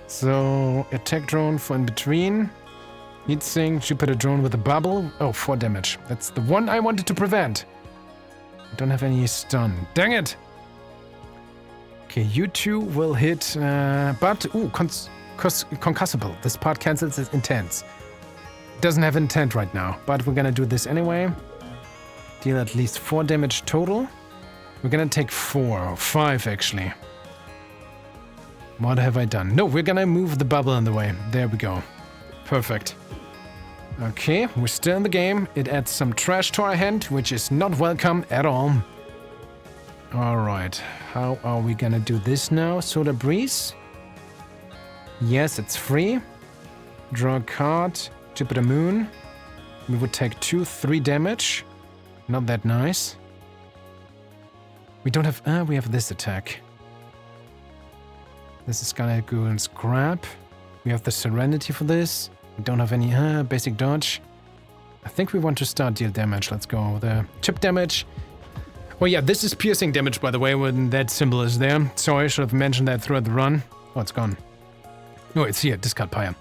Speaker 1: So, attack drone for in between. Heat sink, Jupiter drone with a bubble. Oh, 4 damage. That's the one I wanted to prevent. I don't have any stun. Dang it! Okay, you 2 will hit, but... Ooh, concussable. This part cancels its intense. Doesn't have intent right now, but we're gonna do this anyway. Deal at least 4 damage total. We're gonna take 4 or 5 actually. What have I done? No, we're gonna move the bubble in the way. There we go. Perfect. Okay, we're still in the game. It adds some trash to our hand, which is not welcome at all. Alright, how are we gonna do this now? Solar Breeze? Yes, it's free. Draw a card. Jupiter Moon. We would take 2, 3 damage. Not that nice. We don't have... we have this attack. This is gonna go and scrap. We have the Serenity for this. We don't have any basic dodge. I think we want to start deal damage. Let's go with the chip damage. Oh yeah, this is piercing damage, by the way, when that symbol is there. Sorry, I should have mentioned that throughout the run. Oh, it's gone. No, it's here. Discard Pyre.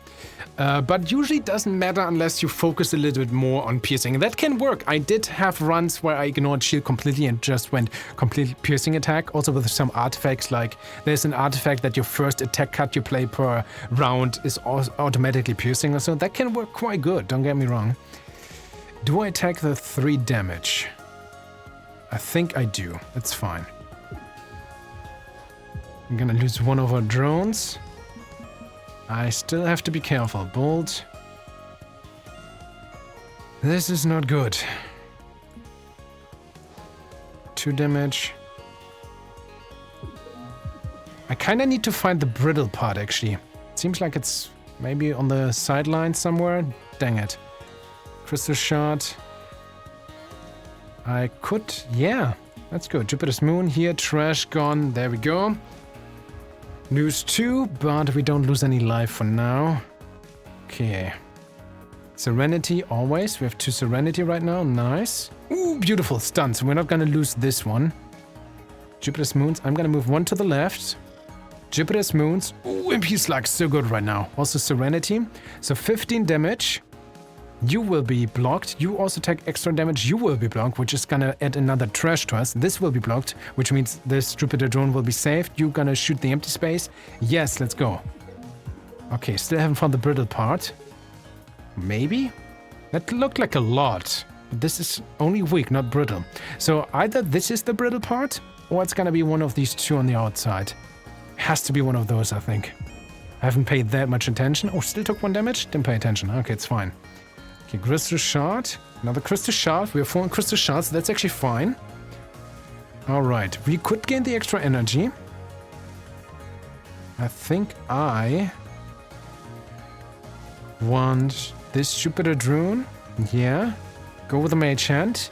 Speaker 1: But usually it doesn't matter unless you focus a little bit more on piercing. And that can work. I did have runs where I ignored shield completely and just went completely piercing attack. Also with some artifacts, like there's an artifact that your first attack cut you play per round is automatically piercing. So that can work quite good, don't get me wrong. Do I attack the 3 damage? I think I do. That's fine. I'm gonna lose one of our drones. I still have to be careful. Bolt. This is not good. 2 damage. I kinda need to find the brittle part, actually. Seems like it's maybe on the sideline somewhere. Dang it. Crystal Shard. I could... yeah. That's good. Jupiter's Moon here. Trash gone. There we go. Lose 2, but we don't lose any life for now. Okay. Serenity, always. We have 2 Serenity right now. Nice. Ooh, beautiful. Stun. So we're not gonna lose this one. Jupiter's Moons. I'm gonna move 1 to the left. Jupiter's Moons. Ooh, MP Slug. So good right now. Also Serenity. So 15 damage. You will be blocked. You also take extra damage. You will be blocked, which is gonna add another trash to us. This will be blocked, which means this Jupiter drone will be saved. You're gonna shoot the empty space. Yes, let's go. Okay, still haven't found the brittle part. Maybe? That looked like a lot. But this is only weak, not brittle. So either this is the brittle part, or it's gonna be one of these 2 on the outside. Has to be one of those, I think. I haven't paid that much attention. Oh, still took 1 damage? Didn't pay attention. Okay, it's fine. Okay, Crystal Shard. Another Crystal Shard. We have 4 Crystal Shards. So that's actually fine. Alright. We could gain the extra energy. I think I want this Jupiter Drone. Yeah. Go with the Mage Hand.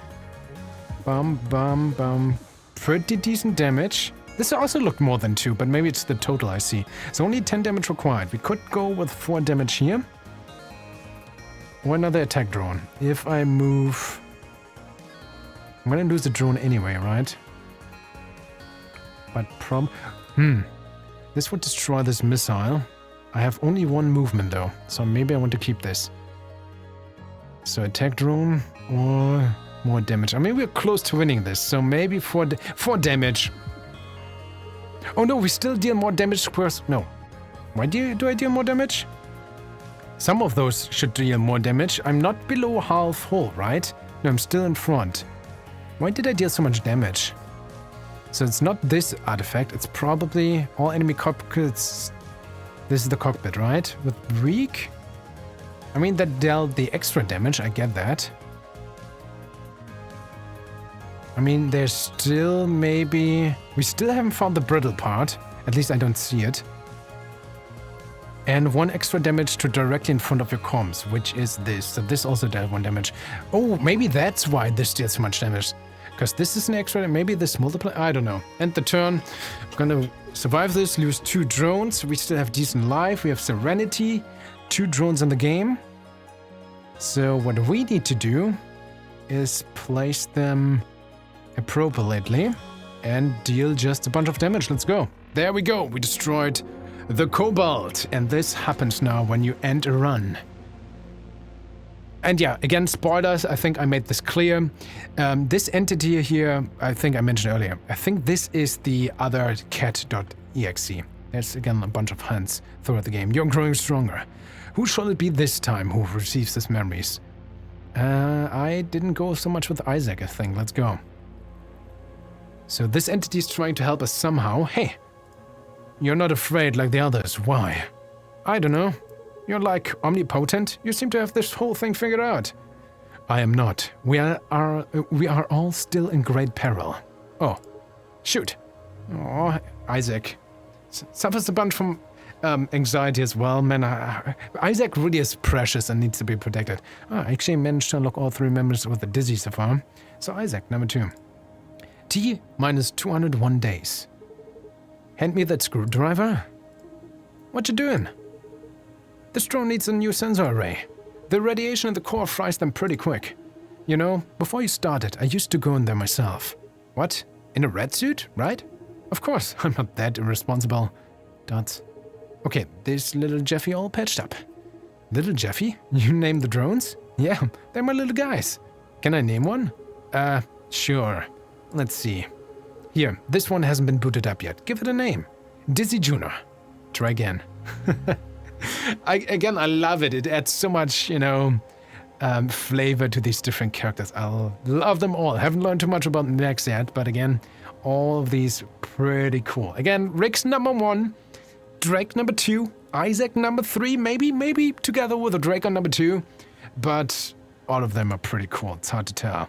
Speaker 1: Bum, bum, bum. Pretty decent damage. This also looked more than 2, but maybe it's the total I see. So only 10 damage required. We could go with 4 damage here. Or another attack drone. If I move... I'm gonna lose the drone anyway, right? But this would destroy this missile. I have only 1 movement though, so maybe I want to keep this. So attack drone or more damage. I mean, we're close to winning this, so maybe 4 damage. Oh no, we still deal more damage squares. No. Why do I deal more damage? Some of those should deal more damage. I'm not below half full, right? No, I'm still in front. Why did I deal so much damage? So it's not this artifact. It's probably all enemy cockpits. This is the cockpit, right? With Reek? I mean, that dealt the extra damage. I get that. I mean, there's still maybe... We still haven't found the brittle part. At least I don't see it. And 1 extra damage to directly in front of your comms, which is this. So this also dealt 1 damage. Oh, maybe that's why this deals so much damage. Because this is an extra, maybe this multiply, I don't know. End the turn. I'm gonna survive this, lose 2 drones. We still have decent life. We have Serenity, 2 drones in the game. So what we need to do is place them appropriately and deal just a bunch of damage. Let's go. There we go. We destroyed the Cobalt, and this happens now when you end a run. And yeah, again, spoilers, I think I made this clear. This entity here, I think I mentioned earlier, I think this is the other cat.exe. There's again a bunch of hints throughout the game. You're growing stronger. Who shall it be this time who receives his memories? I didn't go so much with Isaac, I think. Let's go. So this entity is trying to help us somehow. Hey, you're not afraid like the others. Why? I don't know. You're like omnipotent. You seem to have this whole thing figured out. I am not. We are all still in great peril. Oh, shoot. Oh, Isaac. Suffers a bunch from anxiety as well. Man, Isaac really is precious and needs to be protected. I actually managed to unlock all 3 members with the Dizzy so far. So Isaac, number 2. T minus 201 days. Hand me that screwdriver. What you doing? This drone needs a new sensor array. The radiation in the core fries them pretty quick. You know, before you started, I used to go in there myself. What? In a red suit, right? Of course, I'm not that irresponsible. Dots. Okay, this little Jeffy all patched up. Little Jeffy? You named the drones? Yeah, they're my little guys. Can I name one? Sure. Let's see. Here, this one hasn't been booted up yet. Give it a name. Dizzy Junior. Try again. I love it. It adds so much, you know, flavor to these different characters. I'll love them all. Haven't learned too much about the next yet, but again, all of these pretty cool. Again, Rick's number 1, Drake number 2, Isaac number 3, maybe together with a Drake on number 2, but all of them are pretty cool. It's hard to tell.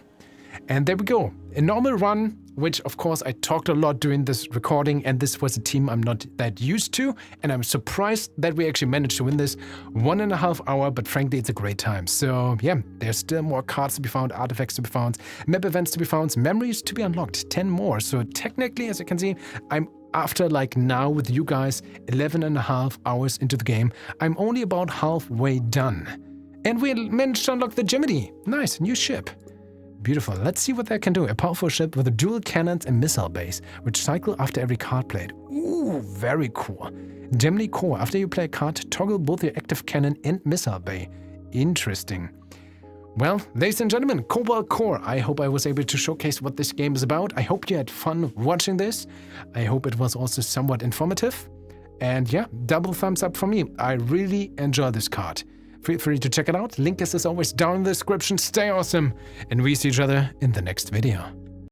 Speaker 1: And there we go. A normal run, which of course I talked a lot during this recording, and this was a team I'm not that used to, and I'm surprised that we actually managed to win this 1.5 hour, but frankly it's a great time. So yeah, there's still more cards to be found, artifacts to be found, map events to be found, memories to be unlocked, 10 more. So technically, as you can see, I'm after like now with you guys 11.5 hours into the game. I'm only about halfway done. And we managed to unlock the Jiminy. Nice, new ship. Beautiful. Let's see what that can do. A powerful ship with a dual cannons and missile base, which cycle after every card played. Ooh, very cool. Gemini Core. After you play a card, toggle both your active cannon and missile bay. Interesting. Well, ladies and gentlemen, Cobalt Core. I hope I was able to showcase what this game is about. I hope you had fun watching this. I hope it was also somewhat informative. And yeah, double thumbs up from me. I really enjoy this card. Feel free to check it out. Link is as always down in the description. Stay awesome, and we see each other in the next video.